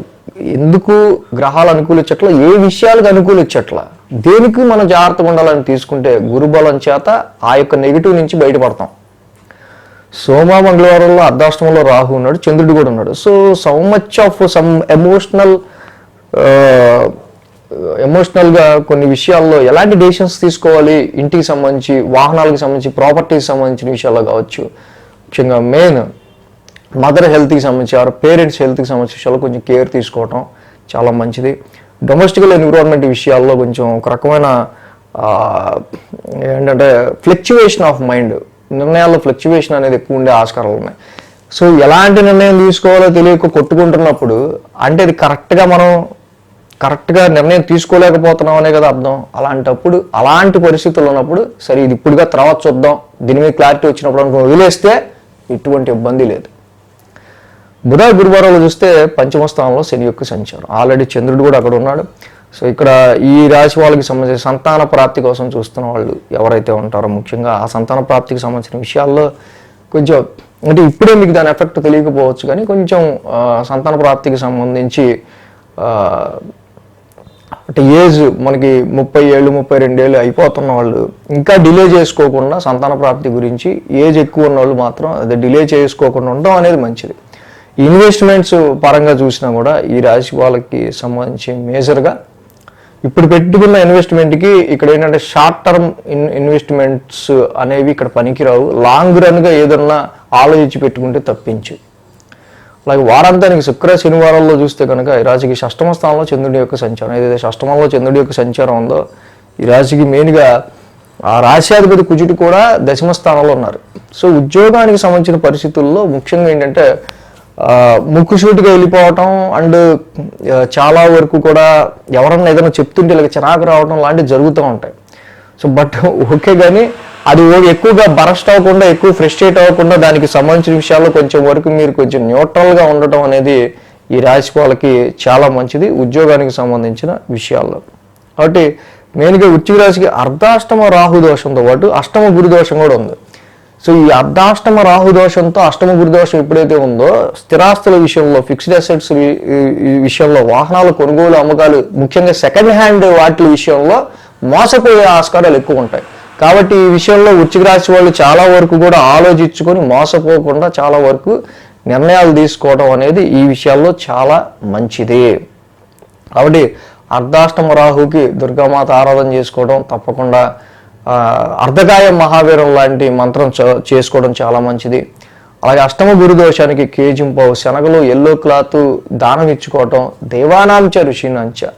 Speaker 1: ఎందుకు గ్రహాలు అనుకూలించట్లా, ఏ విషయాలకు అనుకూలించట్లా, దేనికి మనం జాగ్రత్తగా ఉండాలని తీసుకుంటే గురుబలం చేత ఆ యొక్క నెగిటివ్ నుంచి బయటపడతాం. సోమ మంగళవారంలో అర్ధాష్టమంలో రాహు ఉన్నాడు, చంద్రుడు కూడా ఉన్నాడు. సో మచ్ ఆఫ్ సమ్ ఎమోషనల్గా కొన్ని విషయాల్లో ఎలాంటి డెసిషన్స్ తీసుకోవాలి, ఇంటికి సంబంధించి, వాహనాలకు సంబంధించి, ప్రాపర్టీకి సంబంధించిన విషయాల్లో కావచ్చు, ముఖ్యంగా మెయిన్ మదర్ హెల్త్కి సంబంధించి ఆర్ పేరెంట్స్ హెల్త్కి సంబంధించిన విషయాల్లో కొంచెం కేర్ తీసుకోవటం చాలా మంచిది. డొమెస్టికల్ ఎన్విరాన్మెంట్ విషయాల్లో కొంచెం ఒక రకమైన ఏంటంటే ఫ్లక్చువేషన్ ఆఫ్ మైండ్, నిర్ణయాల్లో ఫ్లక్చువేషన్ అనేది ఎక్కువ ఉండే ఆస్కారాలు ఉన్నాయి. సో ఎలాంటి నిర్ణయం తీసుకోవాలో తెలియక కొట్టుకుంటున్నప్పుడు అంటే ఇది కరెక్ట్గా నిర్ణయం తీసుకోలేకపోతున్నాం అనే కదా అర్థం. అలాంటప్పుడు అలాంటి పరిస్థితులు ఉన్నప్పుడు సరే ఇది ఇప్పుడుగా తర్వాత చూద్దాం, దీని మీద క్లారిటీ వచ్చినప్పుడు అనుకో వదిలేస్తే ఎటువంటి ఇబ్బంది లేదు. బుధ గురువారాలు చూస్తే పంచమ స్థానంలో శని యొక్క సంచారం, ఆల్రెడీ చంద్రుడు కూడా అక్కడ ఉన్నాడు. సో ఇక్కడ ఈ రాశి వాళ్ళకి సంబంధించిన సంతాన ప్రాప్తి కోసం చూస్తున్న వాళ్ళు ఎవరైతే ఉంటారో ముఖ్యంగా ఆ సంతాన ప్రాప్తికి సంబంధించిన విషయాల్లో కొంచెం అంటే ఇప్పుడే మీకు దాని ఎఫెక్ట్ తెలియకపోవచ్చు, కానీ కొంచెం సంతాన ప్రాప్తికి సంబంధించి అంటే ఏజ్ మనకి 30 ఏళ్ళు 32 ఏళ్ళు అయిపోతున్న వాళ్ళు ఇంకా డిలే చేసుకోకుండా సంతాన ప్రాప్తి గురించి, ఏజ్ ఎక్కువ ఉన్న వాళ్ళు మాత్రం అదే డిలే చేసుకోకుండా ఉండడం అనేది మంచిది. ఇన్వెస్ట్మెంట్స్ పరంగా చూసినా కూడా ఈ రాశి వాళ్ళకి సంబంధించి మేజర్గా ఇప్పుడు పెట్టుకున్న ఇన్వెస్ట్మెంట్కి ఇక్కడ ఏంటంటే షార్ట్ టర్మ్ ఇన్వెస్ట్మెంట్స్ అనేవి ఇక్కడ పనికిరావు. లాంగ్ రన్గా ఏదన్నా ఆలోచించి పెట్టుకుంటే తప్పించు. అలాగే వారాంతానికి శుక్ర శనివారాల్లో చూస్తే కనుక ఈ రాశికి షష్టమ స్థానంలో చంద్రుడి యొక్క సంచారం, ఏదైతే షష్టమంలో చంద్రుడి యొక్క సంచారం ఉందో ఈ రాశికి మెయిన్గా ఆ రాశ్యాధిపతి కుజుడు కూడా దశమ స్థానంలో ఉన్నారు. సో ఉద్యోగానికి సంబంధించిన పరిస్థితుల్లో ముఖ్యంగా ఏంటంటే ముక్కుసూటిగా వెళ్ళిపోవటం అండ్ చాలా వరకు కూడా ఎవరన్నా ఏదైనా చెప్తుంటే ఇలా చిరాకు రావడం లాంటివి జరుగుతూ ఉంటాయి. సో బట్ ఓకే, కానీ అది ఎక్కువగా బరస్ట్ అవ్వకుండా, ఎక్కువ ఫ్రస్ట్రేట్ అవ్వకుండా దానికి సంబంధించిన విషయాల్లో కొంచెం వరకు మీరు కొంచెం న్యూట్రల్గా ఉండటం అనేది ఈ రాశి వాళ్ళకి చాలా మంచిది ఉద్యోగానికి సంబంధించిన విషయాల్లో. కాబట్టి మెయిన్గా వృశ్చిక రాశికి అర్ధాష్టమ రాహు దోషంతో పాటు అష్టమ గురు దోషం కూడా ఉంది. సో ఈ అర్ధాష్టమ రాహు దోషంతో అష్టమ గురు దోషం ఎప్పుడైతే ఉందో స్థిరాస్తుల విషయంలో, ఫిక్స్డ్ అసెట్స్ విషయంలో, వాహనాల కొనుగోలు అమ్మకాలు, ముఖ్యంగా సెకండ్ హ్యాండ్ వాటి విషయంలో మోసపోయే ఆస్కారాలు ఎక్కువ ఉంటాయి. కాబట్టి ఈ విషయంలో వృశ్చిక రాశి వాళ్ళు చాలా వరకు కూడా ఆలోచించుకొని మోసపోకుండా చాలా వరకు నిర్ణయాలు తీసుకోవడం అనేది ఈ విషయాల్లో చాలా మంచిది. కాబట్టి అర్ధాష్టమ రాహుకి దుర్గామాత ఆరాధన చేసుకోవడం తప్పకుండా, అర్ధకాయ మహావీరం లాంటి మంత్రం చేసుకోవడం చాలా మంచిది. అలాగే అష్టమ గురు దోషానికి కేజింపావు శనగలు, ఎల్లో క్లాత్ దానం ఇచ్చుకోవటం, దేవానాంచ ఋషినాంచ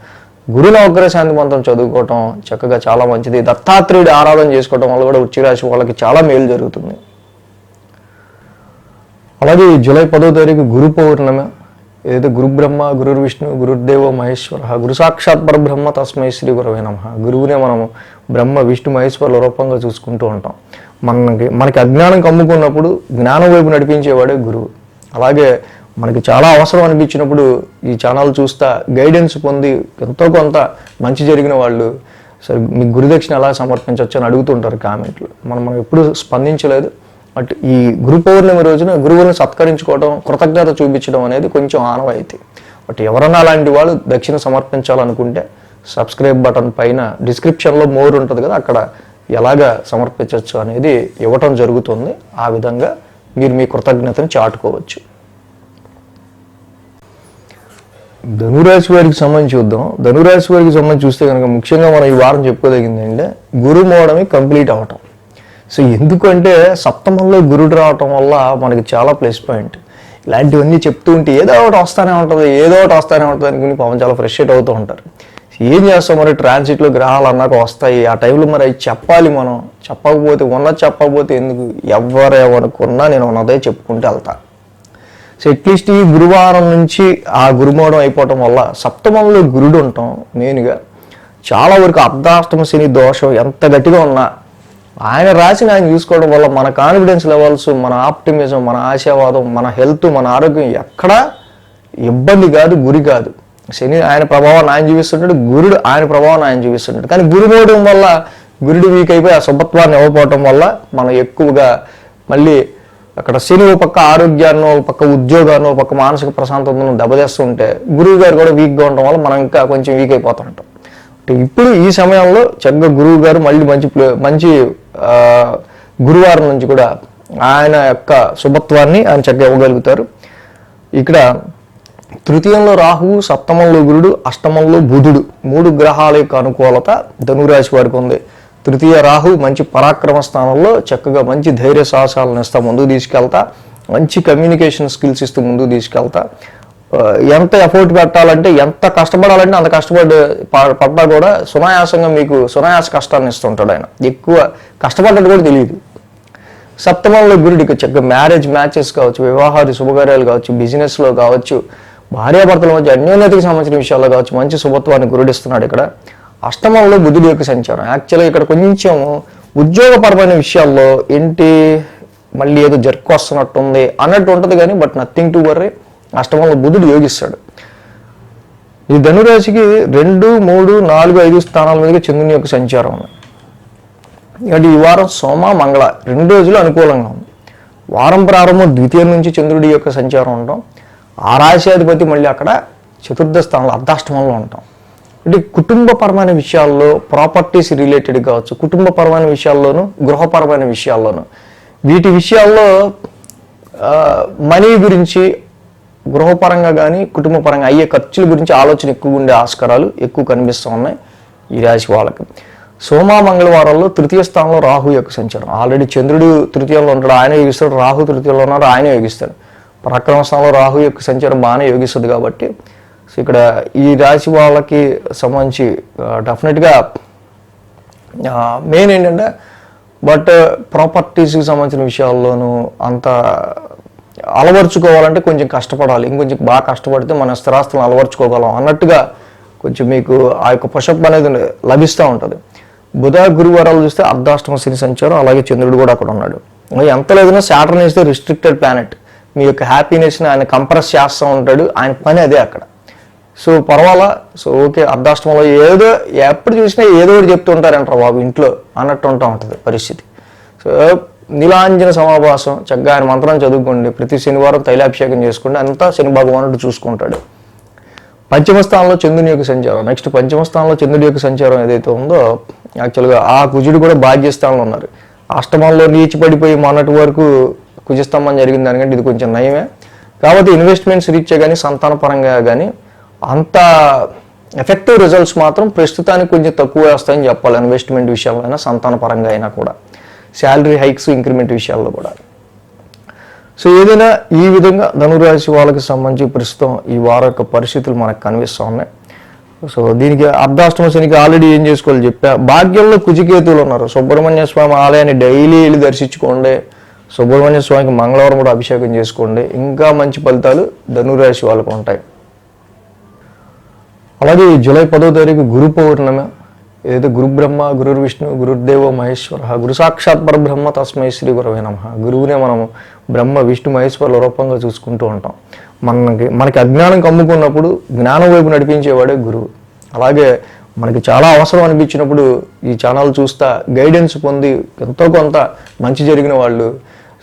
Speaker 1: గురు నవగ్రహ శాంతి మంత్రం చదువుకోవటం చక్కగా చాలా మంచిది. దత్తాత్రేయుడి ఆరాధన చేసుకోవడం వల్ల కూడా వృశ్చిక రాశి వాళ్ళకి చాలా మేలు జరుగుతుంది. అలాగే జూలై 10వ తారీఖు గురు పౌర్ణమి, ఏదైతే గురు బ్రహ్మ గురు విష్ణు గురుదేవో మహేశ్వర గురు సాక్షాత్ పరబ్రహ్మ తస్మై శ్రీ గురవే నమః. గురువునే మనము బ్రహ్మ విష్ణు మహేశ్వరుల రూపంగా చూసుకుంటూ ఉంటాం. మనకి అజ్ఞానం కమ్ముకున్నప్పుడు జ్ఞానం వైపు నడిపించేవాడే గురువు. అలాగే మనకి చాలా అవసరం అనిపించినప్పుడు ఈ ఛానల్ చూస్తా గైడెన్స్ పొంది ఎంతో కొంత మంచి జరిగిన వాళ్ళు సరే మీకు గురుదక్షిణ ఎలా సమర్పించవచ్చు అని అడుగుతుంటారు కామెంట్లు. మనం ఎప్పుడు స్పందించలేదు. బట్ ఈ గురు పౌర్ణమి రోజున గురువులను సత్కరించుకోవడం, కృతజ్ఞత చూపించడం అనేది కొంచెం ఆనవాయితీ. బట్ ఎవరన్నా అలాంటి వాళ్ళు దక్షిణ సమర్పించాలనుకుంటే సబ్స్క్రైబ్ బటన్ పైన డిస్క్రిప్షన్లో మోర్ ఉంటుంది కదా, అక్కడ ఎలాగా సమర్పించవచ్చు అనేది ఇవ్వటం జరుగుతుంది. ఆ విధంగా మీరు మీ కృతజ్ఞతను చాటుకోవచ్చు. ధనురాశి వారికి సంబంధించి చూద్దాం. ధనురాశి వారికి సంబంధించి చూస్తే కనుక ముఖ్యంగా మనం ఈ వారం చెప్పుకోదగింది అంటే గురు మోడమి కంప్లీట్ అవ్వటం. సో ఎందుకంటే సప్తమంలో గురుడు రావటం వల్ల మనకి చాలా ప్లస్ పాయింట్. ఇలాంటివన్నీ చెప్తూ ఉంటే ఏదో ఒకటి వస్తూనే ఉంటుంది అనుకుని పాపం చాలా ఫ్రస్ట్రేట్ అవుతూ ఉంటారు. ఏం చేస్తాం మరి, ట్రాన్సిట్లో గ్రహాలు అన్నాక వస్తాయి, ఆ టైంలో మరి అవి చెప్పాలి. మనం చెప్పకపోతే ఎందుకు, ఎవరేమనుకున్నా నేను ఉన్నదే చెప్పుకుంటూ వెళ్తా. సో అట్లీస్ట్ ఈ గురువారం నుంచి ఆ గురుమోడం అయిపోవటం వల్ల సప్తమంలో గురుడు ఉంటాం. మెయిన్గా చాలా వరకు అర్ధాష్టమ శని దోషం ఎంత గట్టిగా ఉన్నా ఆయన రాశిని ఆయన చూసుకోవడం వల్ల మన కాన్ఫిడెన్స్ లెవెల్స్, మన ఆప్టిమిజం, మన ఆశావాదం, మన హెల్త్, మన ఆరోగ్యం ఎక్కడా ఇబ్బంది కాదు, గురి కాదు. శని ఆయన ప్రభావాన్ని ఆయన చూపిస్తుంటాడు, గురుడు ఆయన ప్రభావాన్ని ఆయన చూపిస్తుంటాడు. కానీ గురుమోడం వల్ల గురుడు వీక్ అయిపోయి ఆ శుభత్వాన్ని ఇవ్వకపోవటం వల్ల మనం ఎక్కువగా మళ్ళీ అక్కడ శని ఒక పక్క ఆరోగ్యాన్ని, ఒక పక్క ఉద్యోగాన్ని, ఒక పక్క మానసిక ప్రశాంతతను దెబ్బతీస్తుంటే గురువు గారు కూడా వీక్గా ఉండటం వల్ల మనం ఇంకా కొంచెం వీక్ అయిపోతుంటాం. ఇప్పుడు ఈ సమయంలో చక్కగా గురువు గారు మళ్ళీ మంచి గురువారం నుంచి కూడా ఆయన యొక్క శుభత్వాన్ని ఆయన చక్కగా ఇవ్వగలుగుతారు. ఇక్కడ తృతీయంలో రాహువు, సప్తమంలో గురుడు, అష్టమంలో బుధుడు, 3 గ్రహాల యొక్క అనుకూలత ధనురాశి వారికి ఉంది. తృతీయ రాహు మంచి పరాక్రమ స్థానంలో చక్కగా మంచి ధైర్య సాహసాలను ఇస్తా ముందుకు తీసుకెళ్తా, మంచి కమ్యూనికేషన్ స్కిల్స్ ఇస్తూ ముందుకు తీసుకెళ్తా. ఎంత ఎఫర్ట్ పెట్టాలంటే, ఎంత కష్టపడాలంటే అంత పడ్డా కూడా సునాయాసంగా మీకు సునాయాస కష్టాన్ని ఇస్తుంటాడు ఆయన. ఎక్కువ కష్టపడ్డట్టు కూడా తెలియదు. సప్తమంలో గురుడికి చక్కగా మ్యారేజ్ మ్యాచెస్ కావచ్చు, వివాహాది శుభకార్యాలు కావచ్చు, బిజినెస్లో కావచ్చు, భార్యాభర్తల మధ్య అన్యోన్యతకి సంబంధించిన విషయాల్లో కావచ్చు మంచి శుభత్వాన్ని గురుడిస్తున్నాడు. ఇక్కడ అష్టమంలో బుధుడి యొక్క సంచారం. యాక్చువల్గా ఇక్కడ కొంచెం ఉద్యోగపరమైన విషయాల్లో ఏంటి మళ్ళీ ఏదో జర్క్ వస్తున్నట్టుంది అన్నట్టు ఉంటుంది కానీ బట్ నథింగ్ టు వర్రీ. అష్టమంలో బుధుడు యోగిస్తాడు. ఈ ధనురాశికి 2, 3, 4, 5 స్థానాల మీదుగా చంద్రుని యొక్క సంచారం ఉంది. అంటే ఈ వారం సోమ మంగళ 2 రోజులు అనుకూలంగా ఉంది. వారం ప్రారంభం ద్వితీయం నుంచి చంద్రుడి యొక్క సంచారం ఉండటం, ఆ రాశ్యాధిపతి మళ్ళీ అక్కడ చతుర్థ స్థానంలో అర్ధాష్టమంలో ఉంటాం. అంటే కుటుంబపరమైన విషయాల్లో, ప్రాపర్టీస్ రిలేటెడ్ కావచ్చు, కుటుంబపరమైన విషయాల్లోనూ, గృహపరమైన విషయాల్లోనూ, వీటి విషయాల్లో మనీ గురించి గృహపరంగా కానీ కుటుంబపరంగా అయ్యే ఖర్చుల గురించి ఆలోచన ఎక్కువ ఉండే ఆస్కారాలు ఎక్కువ కనిపిస్తూ ఉన్నాయి ఈ రాశి వాళ్ళకి. సోమ మంగళవారాల్లో తృతీయ స్థానంలో రాహు యొక్క సంచారం. ఆల్రెడీ చంద్రుడు తృతీయంలో ఉంటాడు, ఆయన యోగిస్తాడు. రాహు తృతీయంలో ఉన్నారు, ఆయన యోగిస్తాడు. పరాక్రమ స్థానంలో రాహు యొక్క సంచారం బాగానే యోగిస్తుంది. కాబట్టి సో ఇక్కడ ఈ రాశి వాళ్ళకి సంబంధించి డెఫినెట్గా మెయిన్ ఏంటంటే బట్ ప్రాపర్టీస్కి సంబంధించిన విషయాల్లోనూ అంత అలవర్చుకోవాలంటే కొంచెం కష్టపడాలి. ఇంకొంచెం బాగా కష్టపడితే మన స్థిరాస్తులను అలవర్చుకోగలం అన్నట్టుగా కొంచెం మీకు ఆ యొక్క పుషప్ అనేది లభిస్తూ ఉంటుంది. బుధ గురువారాలు చూస్తే అర్ధాష్టమ శని సంచారం, అలాగే చంద్రుడు కూడా అక్కడ ఉన్నాడు. ఎంత లేదన్నా సాటర్న్ ఇస్తే రిస్ట్రిక్టెడ్ ప్లానెట్. మీ యొక్క హ్యాపీనెస్ని ఆయన కంప్రెస్ చేస్తూ ఉంటాడు. ఆయన పని అదే అక్కడ. సో పర్వాలా, సో ఓకే, అర్ధాష్టమంలో ఏదో ఎప్పుడు చూసినా ఏదో ఒకటి చెప్తూ ఉంటారంటారు బాబు ఇంట్లో అన్నట్టు ఉంటుంది పరిస్థితి. సో నీలాంజన సమాభాసం, చక్కగా ఆయన మంత్రం చదువుకోండి, ప్రతి శనివారం తైలాభిషేకం చేసుకోండి, అంతా శని భగవానుడు చూసుకుంటాడు. పంచమ స్థానంలో చంద్రుని యొక్క సంచారం. నెక్స్ట్ పంచమ స్థానంలో చంద్రుడి యొక్క సంచారం ఏదైతే ఉందో, యాక్చువల్గా ఆ కుజుడు కూడా భాగ్యస్థానంలో ఉన్నారు. అష్టమంలో నీచి పడిపోయి మొన్నటి వరకు కుజస్తంభం జరిగిన దానికంటే ఇది కొంచెం నయమే. కాబట్టి ఇన్వెస్ట్మెంట్స్ రీత్యా కానీ సంతాన పరంగా కానీ అంత ఎఫెక్టివ్ రిజల్ట్స్ మాత్రం ప్రస్తుతానికి కొంచెం తక్కువ వస్తాయని చెప్పాలి. ఇన్వెస్ట్మెంట్ విషయాల్లో అయినా సంతాన పరంగా అయినా కూడా, శాలరీ హైక్స్ ఇంక్రిమెంట్ విషయాల్లో కూడా. సో ఏదైనా ఈ విధంగా ధనురాశి వాళ్ళకి సంబంధించి ప్రస్తుతం ఈ వారం యొక్క పరిస్థితులు మనకు కనిపిస్తూ ఉన్నాయి. సో దీనికి అర్ధాష్టమ శనికి ఆల్రెడీ ఏం చేసుకోవాలి చెప్పా. భాగ్యంలో కుజికేతువులు ఉన్నారు. సుబ్రహ్మణ్య స్వామి ఆలయాన్ని డైలీ వెళ్ళి దర్శించుకోండి. సుబ్రహ్మణ్య స్వామికి మంగళవారం కూడా అభిషేకం చేసుకోండి. ఇంకా మంచి ఫలితాలు ధనురాశి వాళ్ళకు ఉంటాయి. అలాగే జూలై 10వ తారీఖు గురు పౌర్ణమి. ఏదైతే గురు బ్రహ్మ గురు విష్ణు గురుదేవో మహేశ్వర గురు సాక్షాత్ పరబ్రహ్మ తస్మై శ్రీ గురవే నమః. గురువునే మనం బ్రహ్మ విష్ణు మహేశ్వరుల రూపంగా చూసుకుంటూ ఉంటాం. మనకి అజ్ఞానం కమ్ముకున్నప్పుడు జ్ఞానం వైపు నడిపించేవాడే గురువు. అలాగే మనకి చాలా అవసరం అనిపించినప్పుడు ఈ ఛానల్ చూస్తా గైడెన్స్ పొంది ఎంతో కొంత మంచి జరిగిన వాళ్ళు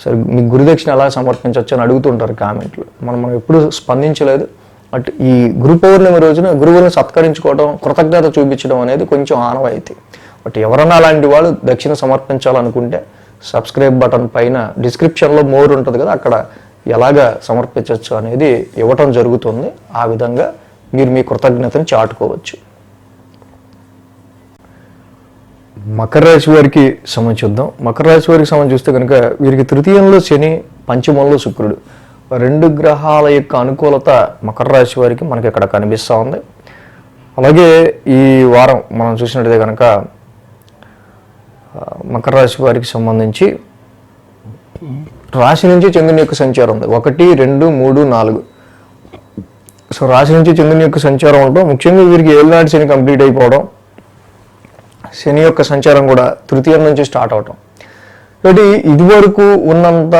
Speaker 1: సరే మీకు గురుదక్షిణ ఎలా సమర్పించవచ్చు అని అడుగుతుంటారు కామెంట్లు. మనం ఎప్పుడు స్పందించలేదు. బట్ ఈ గురు పౌర్ణమి రోజున గురువుని సత్కరించుకోవడం, కృతజ్ఞత చూపించడం అనేది కొంచెం ఆనవాయితీ. బట్ ఎవరన్నా అలాంటి వాళ్ళు దక్షిణ సమర్పించాలనుకుంటే సబ్స్క్రైబ్ బటన్ పైన డిస్క్రిప్షన్లో మోర్ ఉంటుంది కదా, అక్కడ ఎలాగా సమర్పించవచ్చు అనేది ఇవ్వటం జరుగుతుంది. ఆ విధంగా మీరు మీ కృతజ్ఞతను చాటుకోవచ్చు. మకర రాశి వారికి సంబంధించుద్దాం. మకర రాశి వారికి సంబంధించి చూస్తే కనుక వీరికి తృతీయంలో శని, పంచమంలో శుక్రుడు, రెండు గ్రహాల యొక్క అనుకూలత మకర రాశి వారికి మనకి ఇక్కడ కనిపిస్తూ ఉంది. అలాగే ఈ వారం మనం చూసినట్లయితే కనుక మకర రాశి వారికి సంబంధించి రాశి నుంచి చంద్రుని యొక్క సంచారం ఉంది. 1, 2, 3, 4. సో రాశి నుంచి చంద్రుని యొక్క సంచారం ఉండడం, ముఖ్యంగా వీరికి ఏళ్ళనాటి శని కంప్లీట్ అయిపోవడం, శని యొక్క సంచారం కూడా తృతీయం నుంచి స్టార్ట్ అవటం. కాబట్టి ఇదివరకు ఉన్నంత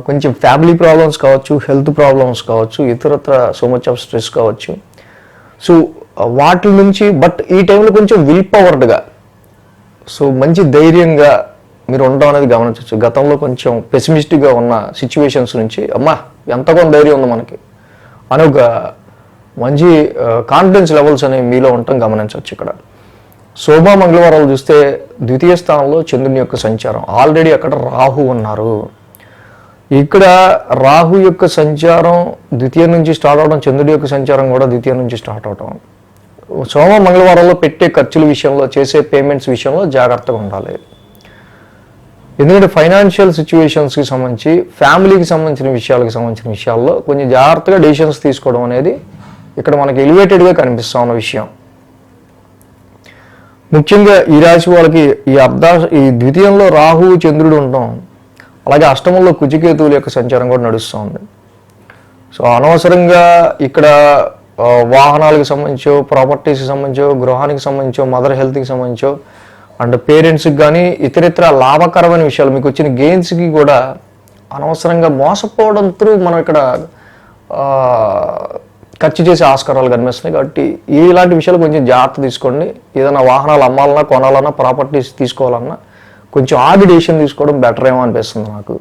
Speaker 1: కొంచెం ఫ్యామిలీ ప్రాబ్లమ్స్ కావచ్చు, హెల్త్ ప్రాబ్లమ్స్ కావచ్చు, ఇతరత్ర సో మచ్ ఆఫ్ స్ట్రెస్ కావచ్చు. సో వాటి నుంచి బట్ ఈ టైంలో కొంచెం విల్ పవర్డ్గా, సో మంచి ధైర్యంగా మీరు ఉండడం అనేది గమనించవచ్చు. గతంలో కొంచెం పెసిమిస్టిక్గా ఉన్న సిచ్యువేషన్స్ నుంచి అమ్మా ఎంత కొంత ధైర్యం ఉంది మనకి అని ఒక మంచి కాన్ఫిడెన్స్ లెవెల్స్ అనేవి మీలో ఉండటం గమనించవచ్చు. ఇక్కడ శోభ మంగళవారాలు చూస్తే ద్వితీయ స్థానంలో చంద్రుని యొక్క సంచారం, ఆల్రెడీ అక్కడ రాహు ఉన్నారు. ఇక్కడ రాహు యొక్క సంచారం ద్వితీయం నుంచి స్టార్ట్ అవడం, చంద్రుడి యొక్క సంచారం కూడా ద్వితీయం నుంచి స్టార్ట్ అవడం. సోమ మంగళవారంలో పెట్టే ఖర్చుల విషయంలో, చేసే పేమెంట్స్ విషయంలో జాగ్రత్తగా ఉండాలి. ఎందుకంటే ఫైనాన్షియల్ సిచ్యువేషన్స్కి సంబంధించి, ఫ్యామిలీకి సంబంధించిన విషయాల్లో కొంచెం జాగ్రత్తగా డెసిషన్స్ తీసుకోవడం అనేది ఇక్కడ మనకి ఎలివేటెడ్గా కనిపిస్తూ ఉన్న విషయం. ముఖ్యంగా ఈ రాశి వాళ్ళకి ఈ ద్వితీయంలో రాహు చంద్రుడు ఉండటం, అలాగే అష్టమంలో కుజికేతువుల యొక్క సంచారం కూడా నడుస్తూ ఉంది. సో అనవసరంగా ఇక్కడ వాహనాలకు సంబంధించో, ప్రాపర్టీస్కి సంబంధించో, గృహానికి సంబంధించో, మదర్ హెల్త్కి సంబంధించో, అండ్ పేరెంట్స్కి కానీ ఇతరితర లాభకరమైన విషయాలు, మీకు వచ్చిన గెయిన్స్కి కూడా అనవసరంగా మోసపోవడం త్రూ మనం ఇక్కడ ఖర్చు చేసే ఆస్కారాలు కనిపిస్తున్నాయి. కాబట్టి ఇలాంటి విషయాలు కొంచెం జాగ్రత్త తీసుకోండి. ఏదైనా వాహనాలు అమ్మాలన్నా, కొనాలన్నా, ప్రాపర్టీస్ తీసుకోవాలన్నా కొంచెం ఆగి డెసిషన్ తీసుకోవడం బెటర్ ఏమో అనిపిస్తుంది నాకు.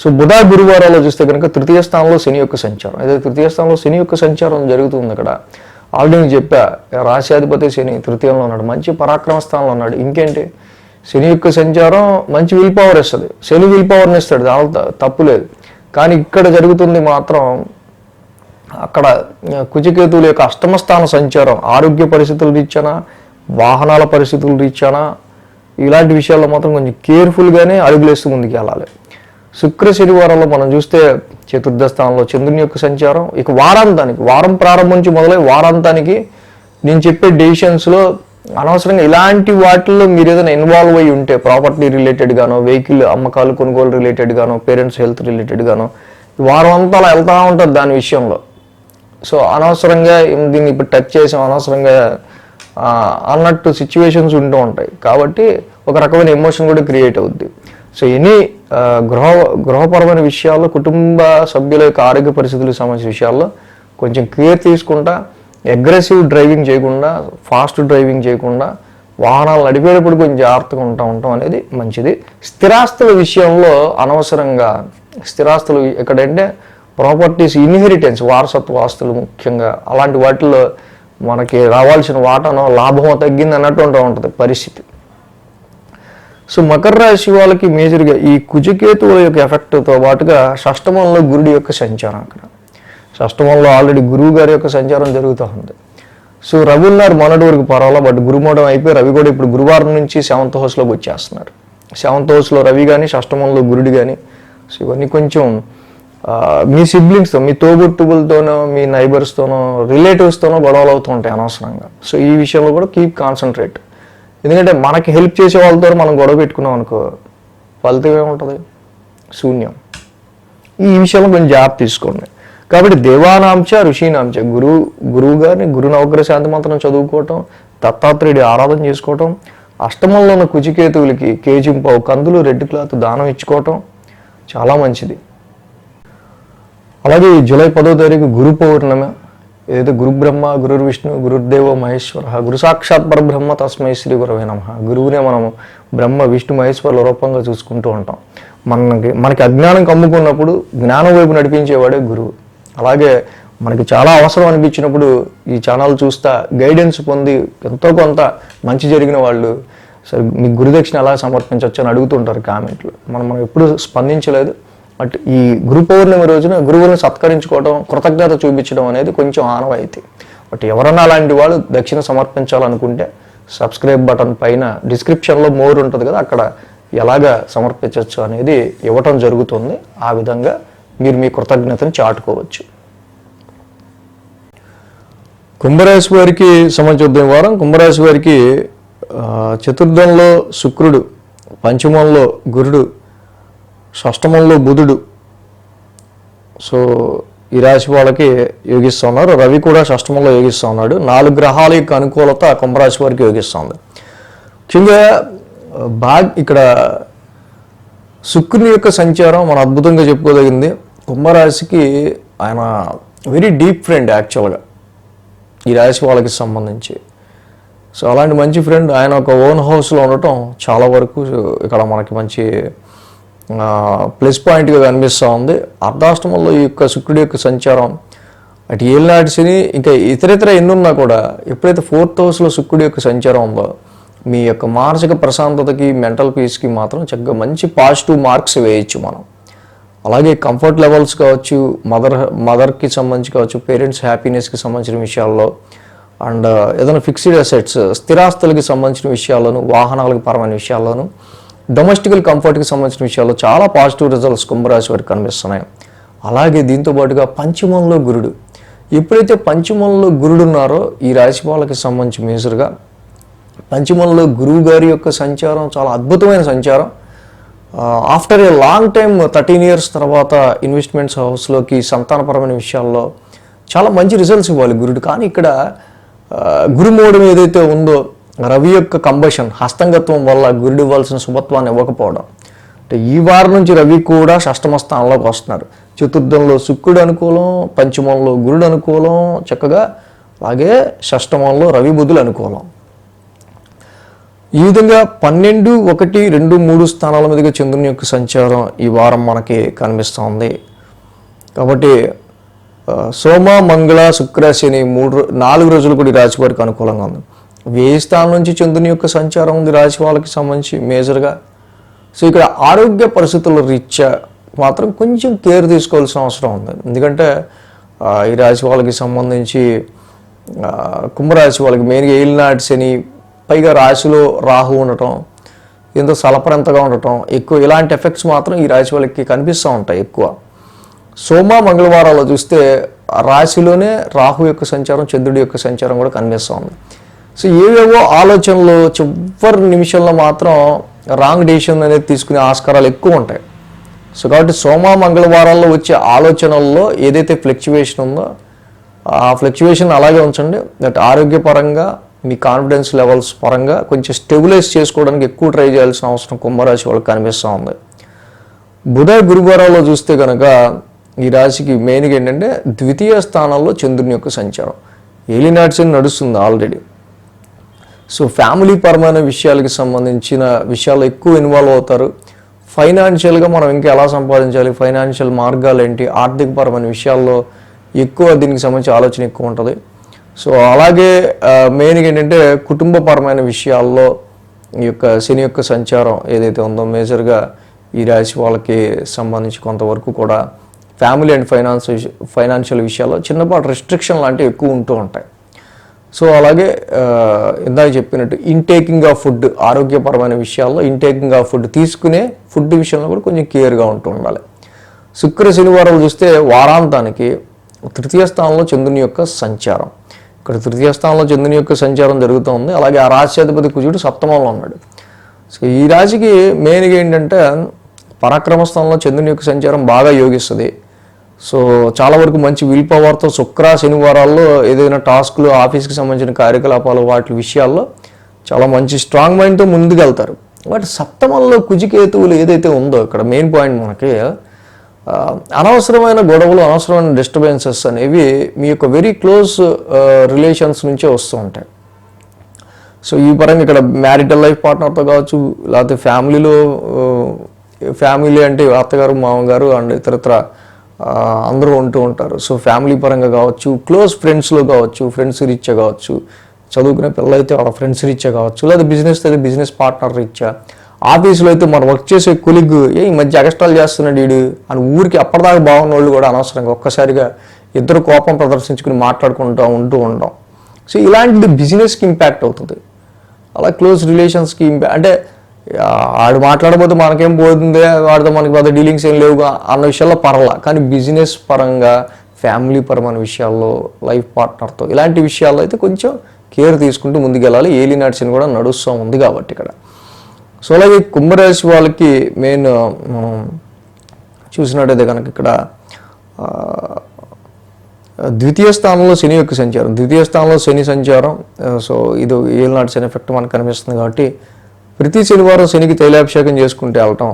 Speaker 1: సో బుధ గురువారాల్లో చూస్తే కనుక తృతీయ స్థానంలో శని యొక్క సంచారం, ఏదైతే తృతీయ స్థానంలో శని యొక్క సంచారం జరుగుతుంది. ఇక్కడ ఆల్రెడీ నేను చెప్పా, రాశ్యాధిపతి శని తృతీయంలో ఉన్నాడు, మంచి పరాక్రమ స్థానంలో ఉన్నాడు. ఇంకేంటి, శని యొక్క సంచారం మంచి విల్ పవర్ ఇస్తుంది, శని విల్ పవర్ని ఇస్తాడు, దాని తప్పు లేదు. కానీ ఇక్కడ జరుగుతుంది మాత్రం అక్కడ కుజికేతువుల యొక్క అష్టమ స్థాన సంచారం, ఆరోగ్య పరిస్థితులు రీత్యానా, వాహనాల పరిస్థితులు రీత్యానా, ఇలాంటి విషయాల్లో మాత్రం కొంచెం కేర్ఫుల్గానే అడుగులేస్తూ ముందుకు వెళ్ళాలి. శుక్ర శనివారంలో మనం చూస్తే చతుర్థ స్థానంలో చంద్రుని యొక్క సంచారం. ఇక వారం ప్రారంభం నుంచి మొదలై వారాంతానికి నేను చెప్పే డెసిషన్స్లో అనవసరంగా ఇలాంటి వాటిల్లో మీరు ఏదైనా ఇన్వాల్వ్ అయ్యి ఉంటే, ప్రాపర్టీ రిలేటెడ్ గానో, వెహికల్ అమ్మకాలు కొనుగోలు రిలేటెడ్ గానో, పేరెంట్స్ హెల్త్ రిలేటెడ్ గానో, వారం అంతా అలా వెళ్తూ ఉంటుంది దాని విషయంలో. సో అనవసరంగా దీన్ని ఇప్పుడు టచ్ చేసాం, అనవసరంగా అన్నట్టు సిచ్యువేషన్స్ ఉంటూ ఉంటాయి. కాబట్టి ఒక రకమైన ఎమోషన్ కూడా క్రియేట్ అవుద్ది. సో ఎనీ గృహపరమైన విషయాల్లో, కుటుంబ సభ్యుల యొక్క ఆరోగ్య పరిస్థితులకు సంబంధించిన విషయాల్లో కొంచెం కేర్ తీసుకుంటా, అగ్రెసివ్ డ్రైవింగ్ చేయకుండా, ఫాస్ట్ డ్రైవింగ్ చేయకుండా, వాహనాలు నడిపేటప్పుడు కొంచెం జాగ్రత్తగా ఉంటాం అనేది మంచిది. స్థిరాస్తుల విషయంలో అనవసరంగా స్థిరాస్తులు ఎక్కడంటే ప్రాపర్టీస్ ఇన్హెరిటెన్స్, వారసత్వ ఆస్తులు ముఖ్యంగా, అలాంటి వాటిల్లో మనకి రావాల్సిన వాటానో లాభమో తగ్గింది అన్నట్టు ఉంటుంది పరిస్థితి. సో మకర రాశి వాళ్ళకి మేజర్గా ఈ కుజకేతువుల యొక్క ఎఫెక్ట్తో పాటుగా షష్టమంలో గురుడి యొక్క సంచారం, అక్కడ షష్టమంలో ఆల్రెడీ గురువు గారి యొక్క సంచారం జరుగుతూ ఉంది. సో రవి ఉన్నారు మొన్నటి వరకు పర్వాలా, బట్ గురుమూఢం అయిపోయి రవి కూడా ఇప్పుడు గురువారం నుంచి 7th హౌస్లోకి వచ్చేస్తున్నారు. 7th హౌస్లో రవి కానీ, షష్టమంలో గురుడు కానీ. సో ఇవన్నీ కొంచెం మీ సిబ్లింగ్స్తో, మీ తోబుట్టువులతోనో, మీ నైబర్స్తోనో, రిలేటివ్స్తోనో గొడవలు అవుతూ ఉంటాయి అనవసరంగా. సో ఈ విషయంలో కూడా కీప్ కాన్సన్ట్రేట్. ఎందుకంటే మనకి హెల్ప్ చేసే వాళ్ళతో మనం గొడవ పెట్టుకున్నాం అనుకో, ఫలితం ఏముంటుంది? శూన్యం. ఈ విషయంలో కొంచెం జాగ్రత్త తీసుకోండి. కాబట్టి దేవానాంశ ఋషీనాంశ, గురువు గారిని, గురు నవగ్రహ శాంతి మంత్రం చదువుకోవటం, దత్తాత్రేయుడి ఆరాధన చేసుకోవటం, అష్టమంలో ఉన్న కుచికేతువులకి కేజింపావు కందులు, రెడ్ క్లాత్ దానం ఇచ్చుకోవటం చాలా మంచిది. అలాగే జూలై 10వ తారీఖు గురు పౌర్ణమి, ఏదైతే గురు బ్రహ్మ, గురు విష్ణు, గురుదేవో మహేశ్వర, గురు సాక్షాత్ పరబ్రహ్మ తస్మై శ్రీ గురవే నమః. గురువునే మనం బ్రహ్మ, విష్ణు, మహేశ్వరుల రూపంగా చూసుకుంటూ ఉంటాం. మనకి అజ్ఞానం కమ్ముకున్నప్పుడు జ్ఞానం వైపు నడిపించేవాడే గురువు. అలాగే మనకి చాలా అవసరం అనిపించినప్పుడు ఈ ఛానల్ చూస్తా గైడెన్స్ పొంది ఎంతో కొంత మంచి జరిగిన వాళ్ళు, సరే మీకు గురుదక్షిణ ఎలా సమర్పించవచ్చు అని అడుగుతుంటారు కామెంట్లు. మనం ఎప్పుడు స్పందించలేదు. బట్ ఈ గురు పౌర్ణమి రోజున గురువుని సత్కరించుకోవడం, కృతజ్ఞత చూపించడం అనేది కొంచెం ఆనవాయితీ. బట్ ఎవరన్నా అలాంటి వాళ్ళు దక్షిణ సమర్పించాలనుకుంటే సబ్స్క్రైబ్ బటన్ పైన డిస్క్రిప్షన్లో మోర్ ఉంటుంది కదా, అక్కడ ఎలాగ సమర్పించవచ్చు అనేది ఇవ్వటం జరుగుతుంది. ఆ విధంగా మీరు మీ కృతజ్ఞతను చాటుకోవచ్చు. కుంభరాశి వారికి సంబంధించిన వారం. కుంభరాశి వారికి చతుర్థంలో శుక్రుడు, పంచమంలో గురుడు, షష్టమంలో బుధుడు. సో ఈ రాశి వాళ్ళకి యోగిస్తూ ఉన్నారు. రవి కూడా షష్టమంలో యోగిస్తూ ఉన్నాడు. 4 గ్రహాల యొక్క అనుకూలత కుంభరాశి వారికి యోగిస్తుంది. ముఖ్యంగా ఇక్కడ శుక్రుని యొక్క సంచారం మన అద్భుతంగా చెప్పుకోదగింది. కుంభరాశికి ఆయన వెరీ డీప్ ఫ్రెండ్ యాక్చువల్గా ఈ రాశి వాళ్ళకి సంబంధించి. సో అలాంటి మంచి ఫ్రెండ్ ఆయన ఒక ఓన్ హౌస్లో ఉండటం చాలా వరకు ఇక్కడ మనకి మంచి ప్లస్ పాయింట్గా కనిపిస్తూ ఉంది. అర్ధాష్టమంలో ఈ యొక్క శుక్రుడి యొక్క సంచారం, అటు ఏళ్ళనాటి శని, ఇంకా ఇతరితర ఎన్నున్నా కూడా ఎప్పుడైతే 4th హౌస్లో శుక్రుడి యొక్క సంచారం ఉందో మీ యొక్క మానసిక ప్రశాంతతకి, మెంటల్ పీస్కి మాత్రం చక్కగా మంచి పాజిటివ్ మార్క్స్ వేయచ్చు మనం. అలాగే కంఫర్ట్ లెవెల్స్ కావచ్చు, మదర్కి సంబంధించి కావచ్చు, పేరెంట్స్ హ్యాపీనెస్కి సంబంధించిన విషయాల్లో, అండ్ ఏదైనా ఫిక్స్డ్ అసెట్స్, స్థిరాస్తులకి సంబంధించిన విషయాల్లోనూ, వాహనాలకు పరమైన విషయాల్లోనూ, డొమెస్టికల్ కంఫర్ట్కి సంబంధించిన విషయాల్లో చాలా పాజిటివ్ రిజల్ట్స్ కుంభరాశి వారికి కనిపిస్తున్నాయి. అలాగే దీంతో పాటుగా పంచమంలో గురుడు, ఎప్పుడైతే పంచమంలో గురుడు ఉన్నారో ఈ రాశి వాళ్ళకి సంబంధించి మేజర్గా పంచమంలో గురువు గారి యొక్క సంచారం చాలా అద్భుతమైన సంచారం. After a long time 13 years తర్వాత ఇన్వెస్ట్మెంట్స్ హౌస్లోకి, సంతానపరమైన విషయాల్లో చాలా మంచి రిజల్ట్స్ ఇవ్వాలి గురుడు. కానీ ఇక్కడ గురుమూఢం ఏదైతే ఉందో, రవి యొక్క కంబషన్, హస్తంగత్వం వల్ల గురుడు ఇవ్వాల్సిన శుభత్వాన్ని ఇవ్వకపోవడం. అంటే ఈ వారం నుంచి రవి కూడా షష్టమ స్థానంలోకి వస్తున్నారు. చతుర్థంలో శుక్రుడు అనుకూలం, పంచమంలో గురుడు అనుకూలం చక్కగా, అలాగే షష్టమంలో రవి బుధులు అనుకూలం. ఈ విధంగా 12, 1, 2, 3 స్థానాల మీదుగా చంద్రుని యొక్క సంచారం ఈ వారం మనకి కనిపిస్తుంది. కాబట్టి సోమ, మంగళ, శుక్ర, శని 4 రోజులు కూడా ఈ రాశి వారికి అనుకూలంగా ఉంది. 1000 స్థానం నుంచి చంద్రుని యొక్క సంచారం ఉంది రాశి వాళ్ళకి సంబంధించి మేజర్గా. సో ఇక్కడ ఆరోగ్య పరిస్థితుల రీత్యా మాత్రం కొంచెం కేర్ తీసుకోవాల్సిన అవసరం ఉంది. ఎందుకంటే ఈ రాశి వాళ్ళకి సంబంధించి కుంభరాశి వాళ్ళకి మెయిన్గా ఏలినాటి శని, పైగా రాశిలో రాహు ఉండటం, ఎంతో సలపరంతగా ఉండటం ఎక్కువ, ఇలాంటి ఎఫెక్ట్స్ మాత్రం ఈ రాశి వాళ్ళకి కనిపిస్తూ ఉంటాయి ఎక్కువ. సోమ, మంగళవారాల్లో చూస్తే రాశిలోనే రాహు యొక్క సంచారం, చంద్రుడి యొక్క సంచారం కూడా కనిపిస్తూ ఉంది. సో ఏవేవో ఆలోచనలు చివరి నిమిషంలో మాత్రం రాంగ్ డెసిషన్ అనేది తీసుకునే ఆస్కారాలు ఎక్కువ ఉంటాయి. సో కాబట్టి సోమ, మంగళవారాల్లో వచ్చే ఆలోచనల్లో ఏదైతే ఫ్లక్చువేషన్ ఉందో ఆ ఫ్లక్చువేషన్ అలాగే ఉంచండి. దట్ ఆరోగ్యపరంగా మీ కాన్ఫిడెన్స్ లెవెల్స్ పరంగా కొంచెం స్టెబిలైజ్ చేసుకోవడానికి ఎక్కువ ట్రై చేయాల్సిన అవసరం కుంభరాశి వాళ్ళకి కనిపిస్తూ ఉంది. బుధ గురువారాల్లో చూస్తే కనుక ఈ రాశికి మెయిన్గా ఏంటంటే ద్వితీయ స్థానంలో చంద్రుని యొక్క సంచారం, ఏలినాటి నడుస్తుంది ఆల్రెడీ. సో ఫ్యామిలీ పరమైన విషయాలకి సంబంధించిన విషయాలు ఎక్కువ ఇన్వాల్వ్ అవుతారు. ఫైనాన్షియల్గా మనం ఇంకా ఎలా సంపాదించాలి, ఫైనాన్షియల్ మార్గాలు ఏంటి, ఆర్థిక పరమైన విషయాల్లో ఎక్కువ దీనికి సంబంధించి ఆలోచన ఎక్కువ ఉంటుంది. సో అలాగే మెయిన్గా ఏంటంటే కుటుంబపరమైన విషయాల్లో ఈ యొక్క శని యొక్క సంచారం ఏదైతే ఉందో మేజర్గా ఈ రాశి వాళ్ళకి సంబంధించి కొంతవరకు కూడా ఫ్యామిలీ అండ్ ఫైనాన్షియల్ విషయాల్లో చిన్నపాటి రెస్ట్రిక్షన్ లాంటివి ఎక్కువ ఉంటూ ఉంటాయి. సో అలాగే ఇందాక చెప్పినట్టు ఇంటేకింగ్ ఆఫ్ ఫుడ్, ఆరోగ్యపరమైన విషయాల్లో ఇంటేకింగ్ ఆఫ్ ఫుడ్, తీసుకునే ఫుడ్ విషయంలో కూడా కొంచెం కేర్గా ఉంటూ ఉండాలి. శుక్ర శనివారాలు చూస్తే వారాంతానికి తృతీయ స్థానంలో చంద్రుని యొక్క సంచారం, ఇక్కడ తృతీయ స్థానంలో చంద్రుని యొక్క సంచారం జరుగుతూ ఉంది. అలాగే ఆ రాశ్యాధిపతి కుజుడు సప్తమంలో ఉన్నాడు. సో ఈ రాశికి మెయిన్గా ఏంటంటే పరాక్రమ స్థానంలో చంద్రుని యొక్క సంచారం బాగా యోగిస్తుంది. సో చాలా వరకు మంచి విల్ పవర్తో శుక్ర శనివారాల్లో ఏదైనా టాస్క్లు, ఆఫీస్కి సంబంధించిన కార్యకలాపాలు, వాటి విషయాల్లో చాలా మంచి స్ట్రాంగ్ మైండ్తో ముందుకెళ్తారు. బట్ సప్తమంలో కుజికేతువులు ఏదైతే ఉందో ఇక్కడ మెయిన్ పాయింట్ మనకి అనవసరమైన గొడవలు, అనవసరమైన డిస్టర్బెన్సెస్ అనేవి మీ యొక్క వెరీ క్లోజ్ రిలేషన్స్ నుంచే వస్తూ ఉంటాయి. సో ఈ పరంగా ఇక్కడ మ్యారిటల్ లైఫ్ పార్ట్నర్తో కావచ్చు, లేకపోతే ఫ్యామిలీ అంటే అత్తగారు, మామగారు అండ్ ఇతరత్ర అందరూ ఉంటూ ఉంటారు. సో ఫ్యామిలీ పరంగా కావచ్చు, క్లోజ్ ఫ్రెండ్స్లో కావచ్చు, ఫ్రెండ్స్ రీత్యా కావచ్చు, చదువుకునే పిల్లలైతే వాళ్ళ ఫ్రెండ్స్ రీత్యా కావచ్చు, లేదా బిజినెస్ అయితే బిజినెస్ పార్ట్నర్ రీత్యా, ఆఫీసులో అయితే మనం వర్క్ చేసే కొలిగ్ ఈ మధ్య ఎక్స్ట్రాలు చేస్తున్నాడు వీడు అని ఊరికి అప్పటిదాకా బాగున్న వాళ్ళు కూడా అనవసరంగా ఒక్కసారిగా ఇద్దరు కోపం ప్రదర్శించుకుని మాట్లాడుకుంటూ ఉంటాం. సో ఇలాంటిది బిజినెస్కి ఇంపాక్ట్ అవుతుంది. అలా క్లోజ్ రిలేషన్స్కి ఇంపాక్ట్ అంటే ఆడు మాట్లాడబోతే మనకేం పోతుంది, వాడితో మనకి పెద్ద డీలింగ్స్ ఏం లేవు అన్న విషయాల్లో పర్వాలా. కానీ బిజినెస్ పరంగా, ఫ్యామిలీ పరమైన విషయాల్లో, లైఫ్ పార్ట్నర్తో ఇలాంటి విషయాల్లో అయితే కొంచెం కేర్ తీసుకుంటూ ముందుకెళ్ళాలి. ఏలినాటి శని కూడా నడుస్తూ ఉంది కాబట్టి ఇక్కడ. సో అలాగే కుంభరాశి వాళ్ళకి మెయిన్ మనం చూసినట్టయితే కనుక ఇక్కడ ద్వితీయ స్థానంలో శని యొక్క సంచారం, ద్వితీయ స్థానంలో శని సంచారం. సో ఇది ఏలినాటి శని ఎఫెక్ట్ మనకు కనిపిస్తుంది కాబట్టి ప్రతి శనివారం శనికి తైలాభిషేకం చేసుకుంటే వెళ్ళటం.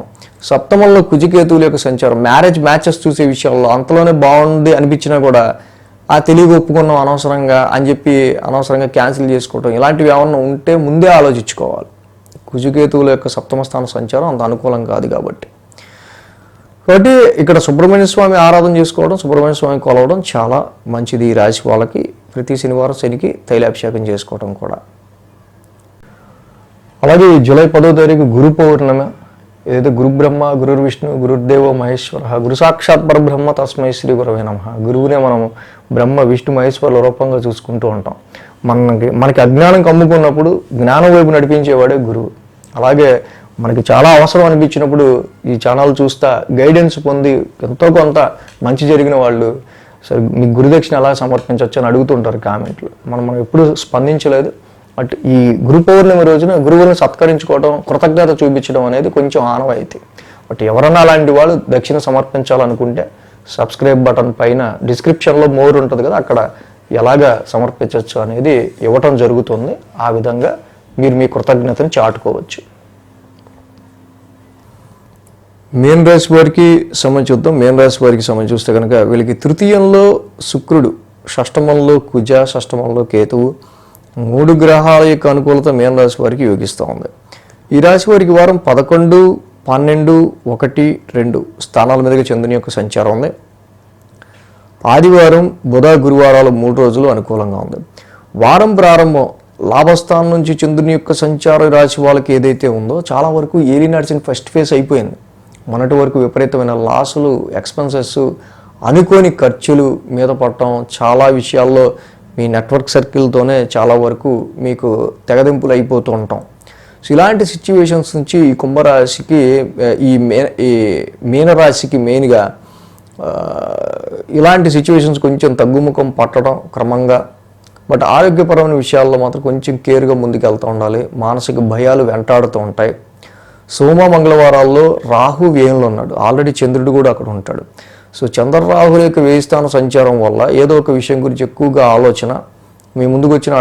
Speaker 1: సప్తమంలో కుజికేతువుల యొక్క సంచారం, మ్యాచెస్ చూసే విషయాల్లో అంతలోనే బాగుంది అనిపించినా కూడా ఆ తెలివి ఒప్పుకున్నాం అనవసరంగా అని చెప్పి అనవసరంగా క్యాన్సిల్ చేసుకోవటం, ఇలాంటివి ఏమన్నా ఉంటే ముందే ఆలోచించుకోవాలి. కుజికేతువుల యొక్క సప్తమ స్థాన సంచారం అంత అనుకూలం కాదు కాబట్టి ఇక్కడ సుబ్రహ్మణ్య స్వామి ఆరాధన చేసుకోవడం, సుబ్రహ్మణ్య స్వామి కొలవడం చాలా మంచిది. ఈ రాశి వాళ్ళకి ప్రతి శనివారం శనికి తైలాభిషేకం చేసుకోవడం కూడా. అలాగే జూలై 10వ తారీఖు గురు పౌర్ణమి, ఏదైతే గురు బ్రహ్మ, గురు విష్ణు, గురుదేవో మహేశ్వర, గురు సాక్షాత్ పరబ్రహ్మ తస్మై శ్రీ గురవే నమః. గురువునే మనం బ్రహ్మ, విష్ణు, మహేశ్వరుల రూపంగా చూసుకుంటూ ఉంటాం. మనకి అజ్ఞానం కమ్ముకున్నప్పుడు జ్ఞానం వైపు నడిపించేవాడే గురువు. అలాగే మనకి చాలా అవసరం అనిపించినప్పుడు ఈ ఛానల్ చూస్తా గైడెన్స్ పొంది ఎంతో కొంత మంచి జరిగిన వాళ్ళు సరే మీకు గురుదక్షిణ ఎలా సమర్పించవచ్చు అని అడుగుతుంటారు కామెంట్లు. మనం ఎప్పుడు స్పందించలేదు. బట్ ఈ గురు పౌర్ణమి రోజున గురువుని సత్కరించుకోవడం, కృతజ్ఞత చూపించడం అనేది కొంచెం ఆనవాయితీ. బట్ ఎవరన్నా అలాంటి వాళ్ళు దక్షిణ సమర్పించాలనుకుంటే సబ్స్క్రైబ్ బటన్ పైన డిస్క్రిప్షన్లో మోర్ ఉంటుంది కదా, అక్కడ ఎలాగ సమర్పించవచ్చు అనేది ఇవ్వటం జరుగుతుంది. ఆ విధంగా మీరు మీ కృతజ్ఞతను చాటుకోవచ్చు. మీన రాశి వారికి చూద్దాం. మీన రాశి వారికి చూస్తే కనుక వీళ్ళకి తృతీయంలో శుక్రుడు, షష్టమంలో కుజ, షష్టమంలో కేతువు, 3 గ్రహాల యొక్క అనుకూలత మీన రాశి వారికి యోగిస్తూ ఉంది. ఈ రాశి వారికి వారం 11, 12, 1, 2 స్థానాల మీదుగా చంద్రుని యొక్క సంచారం ఉంది. ఆదివారం, బుధ, గురువారాలు 3 రోజులు అనుకూలంగా ఉంది. వారం ప్రారంభం లాభస్థానం నుంచి చంద్రుని యొక్క సంచార రాశి వాళ్ళకి ఏదైతే ఉందో చాలా వరకు ఏలినాటి శని ఫస్ట్ ఫేజ్ అయిపోయింది. మొన్నటి వరకు విపరీతమైన లాసులు, ఎక్స్పెన్సెస్, అనుకోని ఖర్చులు మీద పడటం, చాలా విషయాల్లో మీ నెట్వర్క్ సర్కిల్తోనే చాలా వరకు మీకు తెగదింపులు అయిపోతూ ఉంటాం. సో ఇలాంటి సిచ్యువేషన్స్ నుంచి ఈ కుంభరాశికి, ఈ మీనరాశికి మెయిన్గా ఇలాంటి సిచ్యువేషన్స్ కొంచెం తగ్గుముఖం పట్టడం క్రమంగా. బట్ ఆరోగ్యపరమైన విషయాల్లో మాత్రం కొంచెం కేర్గా ముందుకెళ్తూ ఉండాలి. మానసిక భయాలు వెంటాడుతూ ఉంటాయి. సోమ మంగళవారాల్లో రాహు వ్యయంలో ఉన్నాడు, ఆల్రెడీ చంద్రుడు కూడా అక్కడ ఉంటాడు. సో చంద్రరాహుల యొక్క వ్యయస్థాన సంచారం వల్ల ఏదో ఒక విషయం గురించి ఎక్కువగా ఆలోచన, మీ ముందుకు వచ్చిన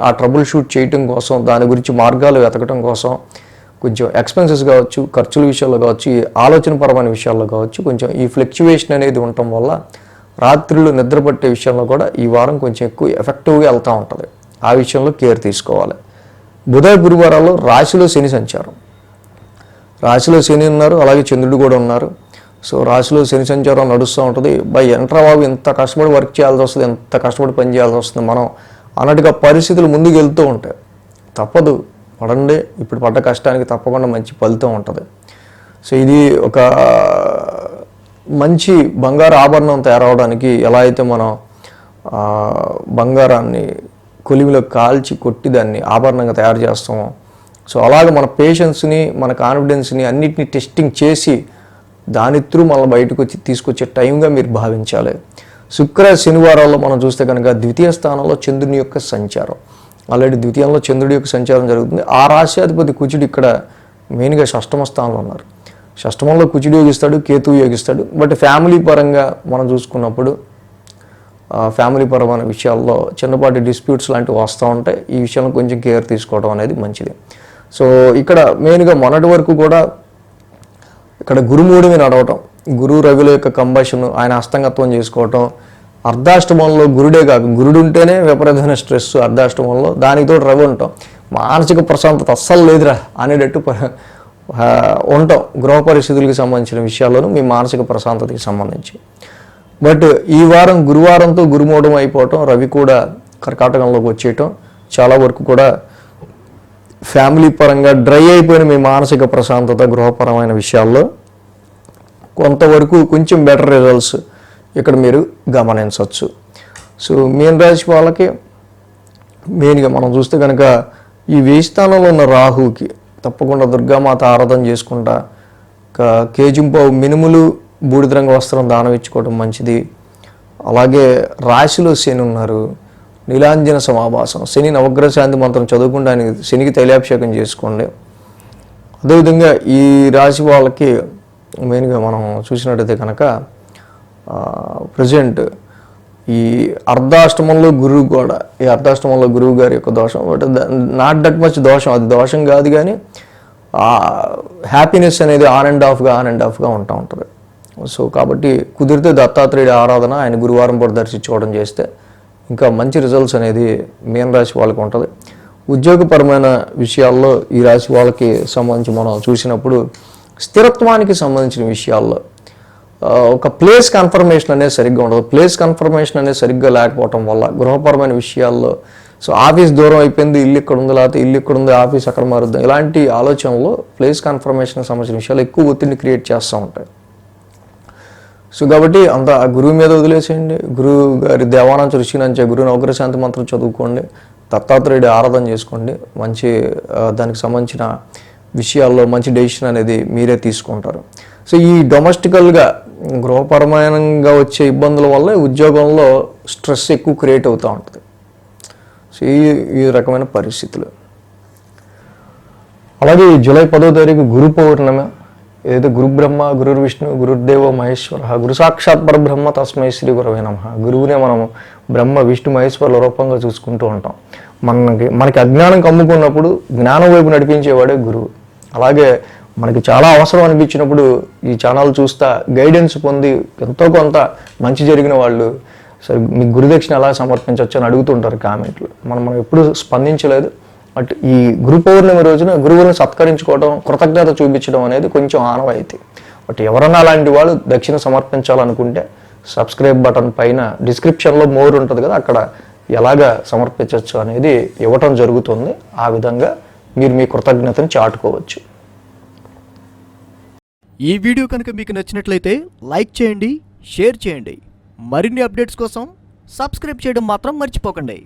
Speaker 1: ఆ ట్రబుల్ షూట్ చేయటం కోసం, దాని గురించి మార్గాలు వెతకడం కోసం కొంచెం ఎక్స్పెన్సెస్ కావచ్చు, ఖర్చుల విషయాల్లో కావచ్చు, ఈ ఆలోచనపరమైన విషయాల్లో కావచ్చు, కొంచెం ఈ ఫ్లక్చువేషన్ అనేది ఉండటం వల్ల రాత్రులు నిద్రపట్టే విషయంలో కూడా ఈ వారం కొంచెం ఎక్కువ ఎఫెక్టివ్గా వెళ్తూ ఉంటుంది. ఆ విషయంలో కేర్ తీసుకోవాలి. బుధ గురువారాల్లో రాశిలో శని సంచారం. రాశిలో శని ఉన్నారు, అలాగే చంద్రుడు కూడా ఉన్నారు. సో రాశిలో శని సంచారం నడుస్తూ ఉంటుంది. ఎంట్రా బాబు ఇంత కష్టపడి వర్క్ చేయాల్సి వస్తుంది, ఎంత కష్టపడి పని చేయాల్సి వస్తుంది మనం అన్నట్టుగా పరిస్థితులు ముందుకు వెళ్తూ ఉంటాయి. తప్పదు, పడండి. ఇప్పుడు పడ్డ కష్టానికి తప్పకుండా మంచి ఫలితం ఉంటుంది. సో ఇది ఒక మంచి బంగారు ఆభరణం తయారవడానికి ఎలా అయితే మనం బంగారాన్ని కొలిమిలో కాల్చి కొట్టి దాన్ని ఆభరణంగా తయారు చేస్తామో, సో అలాగే మన పేషెన్స్ని, మన కాన్ఫిడెన్స్ని అన్నిటిని టెస్టింగ్ చేసి దాని త్రూ మళ్ళీ బయటకు వచ్చి తీసుకొచ్చే టైంగా మీరు భావించాలి. శుక్ర శనివారాల్లో మనం చూస్తే కనుక ద్వితీయ స్థానంలో చంద్రుని యొక్క సంచారం. ఆల్రెడీ ద్వితీయంలో చంద్రుడి యొక్క సంచారం జరుగుతుంది. ఆ రాశ్యాధిపతి కుజుడు ఇక్కడ మెయిన్గా షష్టమ స్థానంలో ఉన్నారు. షష్టమంలో కుజుడు యోగిస్తాడు, కేతువు యోగిస్తాడు. బట్ ఫ్యామిలీ పరంగా మనం చూసుకున్నప్పుడు ఫ్యామిలీ పరమైన విషయాల్లో చిన్నపాటి డిస్ప్యూట్స్ లాంటివి వస్తూ ఉంటాయి. ఈ విషయంలో కొంచెం కేర్ తీసుకోవడం అనేది మంచిది. సో ఇక్కడ మెయిన్గా మొన్నటి వరకు కూడా ఇక్కడ గురుమూడిని నడవటం, గురు రవిల యొక్క కంబషన్, ఆయన హస్తంగత్వం చేసుకోవటం, అర్ధాష్టమంలో గురుడే కాక గురుడు ఉంటేనే విపరీతమైన స్ట్రెస్ అర్ధాష్టమంలో, దానితో రవి ఉంటాం, మానసిక ప్రశాంతత అస్సలు లేదురా అనేటట్టు ఉంటాం గృహ పరిస్థితులకి సంబంధించిన విషయాల్లోనూ మీ మానసిక ప్రశాంతతకి సంబంధించి. బట్ ఈ వారం గురువారంతో గురుమూఢం అయిపోవటం, రవి కూడా కర్కాటకంలోకి వచ్చేయటం, చాలా వరకు కూడా ఫ్యామిలీ పరంగా డ్రై అయిపోయిన మీ మానసిక ప్రశాంతత గృహపరమైన విషయాల్లో కొంతవరకు కొంచెం బెటర్ రిజల్ట్స్ ఇక్కడ మీరు గమనించవచ్చు. సో మీన రాశి వాళ్ళకి మెయిన్గా మనం చూస్తే కనుక ఈ 1000 స్థానంలో ఉన్న రాహుకి తప్పకుండా దుర్గామాత ఆరాధన చేసుకుంటా కేజింపావు మినుములు బూడిద రంగు వస్త్రం దానం ఇచ్చుకోవడం మంచిది. అలాగే రాశిలో శని ఉన్నారు, నీలాంజన సమాభాసం, శని నవగ్రహ శాంతి మంత్రం చదువుకుంటే ఆయన శనికి తైలాభిషేకం చేసుకోండి. అదేవిధంగా ఈ రాశి వాళ్ళకి మెయిన్గా మనం చూసినట్టయితే కనుక ప్రజెంట్ ఈ అర్ధాష్టమంలో గురువు కూడా, ఈ అర్ధాష్టమంలో గురువు గారి యొక్క దోషం, బట్ నాట్ దట్ మచ్ దోషం, అది దోషం కాదు, కానీ హ్యాపీనెస్ అనేది ఆన్ అండ్ ఆఫ్గా ఉంటూ ఉంటుంది. సో కాబట్టి కుదిరితే దత్తాత్రేయుడి ఆరాధన, ఆయన గురువారం పూట దర్శించుకోవడం చేస్తే ఇంకా మంచి రిజల్ట్స్ అనేది మీన రాశి వాళ్ళకి ఉంటుంది. ఉద్యోగపరమైన విషయాల్లో ఈ రాశి వాళ్ళకి సంబంధించి మనం చూసినప్పుడు స్థిరత్వానికి సంబంధించిన విషయాల్లో ఒక ప్లేస్ కన్ఫర్మేషన్ అనేది సరిగ్గా ఉండదు. ప్లేస్ కన్ఫర్మేషన్ అనేది సరిగ్గా లేకపోవటం వల్ల గృహపరమైన విషయాల్లో, సో ఆఫీస్ దూరం అయిపోయింది, ఇల్లు ఇక్కడ ఉంది, లేకపోతే ఇల్లు ఇక్కడ ఉంది, ఆఫీస్ అక్కడ మారుద్దాం, ఇలాంటి ఆలోచనలో ప్లేస్ కన్ఫర్మేషన్కి సంబంధించిన విషయాలు ఎక్కువ ఒత్తిడిని క్రియేట్ చేస్తూ ఉంటాయి. సో కాబట్టి అంత గురువు మీద వదిలేసేయండి. గురువు గారి దేవానంచ ఋషినంచే గురువు నవగ్రహ శాంతి మంత్రం చదువుకోండి, దత్తాత్రేయుడి ఆరాధన చేసుకోండి. మంచి దానికి సంబంధించిన విషయాల్లో మంచి డెసిషన్ అనేది మీరే తీసుకుంటారు. సో ఈ డొమెస్టికల్గా గృహపరమైనంగా వచ్చే ఇబ్బందుల వల్ల ఉద్యోగంలో స్ట్రెస్ ఎక్కువ క్రియేట్ అవుతూ ఉంటుంది. సో ఈ రకమైన పరిస్థితులు. అలాగే జూలై 10వ తారీఖు గురు పౌర్ణమి, ఏదైతే గురు బ్రహ్మ గురు విష్ణు గురుదేవో మహేశ్వర గురు సాక్షాత్ పరబ్రహ్మ తస్మై శ్రీ గురవే నమః. గురువునే మనం బ్రహ్మ విష్ణు మహేశ్వరుల రూపంగా చూసుకుంటూ ఉంటాం. మనకి అజ్ఞానం కమ్ముకున్నప్పుడు జ్ఞానం వైపు నడిపించేవాడే గురువు. అలాగే మనకి చాలా అవసరం అనిపించినప్పుడు ఈ ఛానల్ చూస్తా గైడెన్స్ పొంది ఎంతో కొంత మంచి జరిగిన వాళ్ళు సరే మీకు గురుదక్షిణ ఎలా సమర్పించవచ్చు అని అడుగుతుంటారు కామెంట్లు. మనం ఎప్పుడు స్పందించలేదు. బట్ ఈ గురు పౌర్ణమి రోజున గురువులను సత్కరించుకోవడం, కృతజ్ఞత చూపించడం అనేది కొంచెం ఆనవాయితీ. బట్ ఎవరన్నా అలాంటి వాళ్ళు దక్షిణ సమర్పించాలనుకుంటే సబ్స్క్రైబ్ బటన్ పైన డిస్క్రిప్షన్లో మోర్ ఉంటుంది కదా, అక్కడ ఎలాగ సమర్పించవచ్చు అనేది ఇవ్వటం జరుగుతుంది. ఆ విధంగా మీరు మీ కృతజ్ఞతను చాటుకోవచ్చు.
Speaker 2: ఈ వీడియో కనుక మీకు నచ్చినట్లయితే లైక్ చేయండి, షేర్ చేయండి. మరిన్ని అప్డేట్స్ కోసం సబ్స్క్రైబ్ చేయడం మాత్రం మర్చిపోకండి.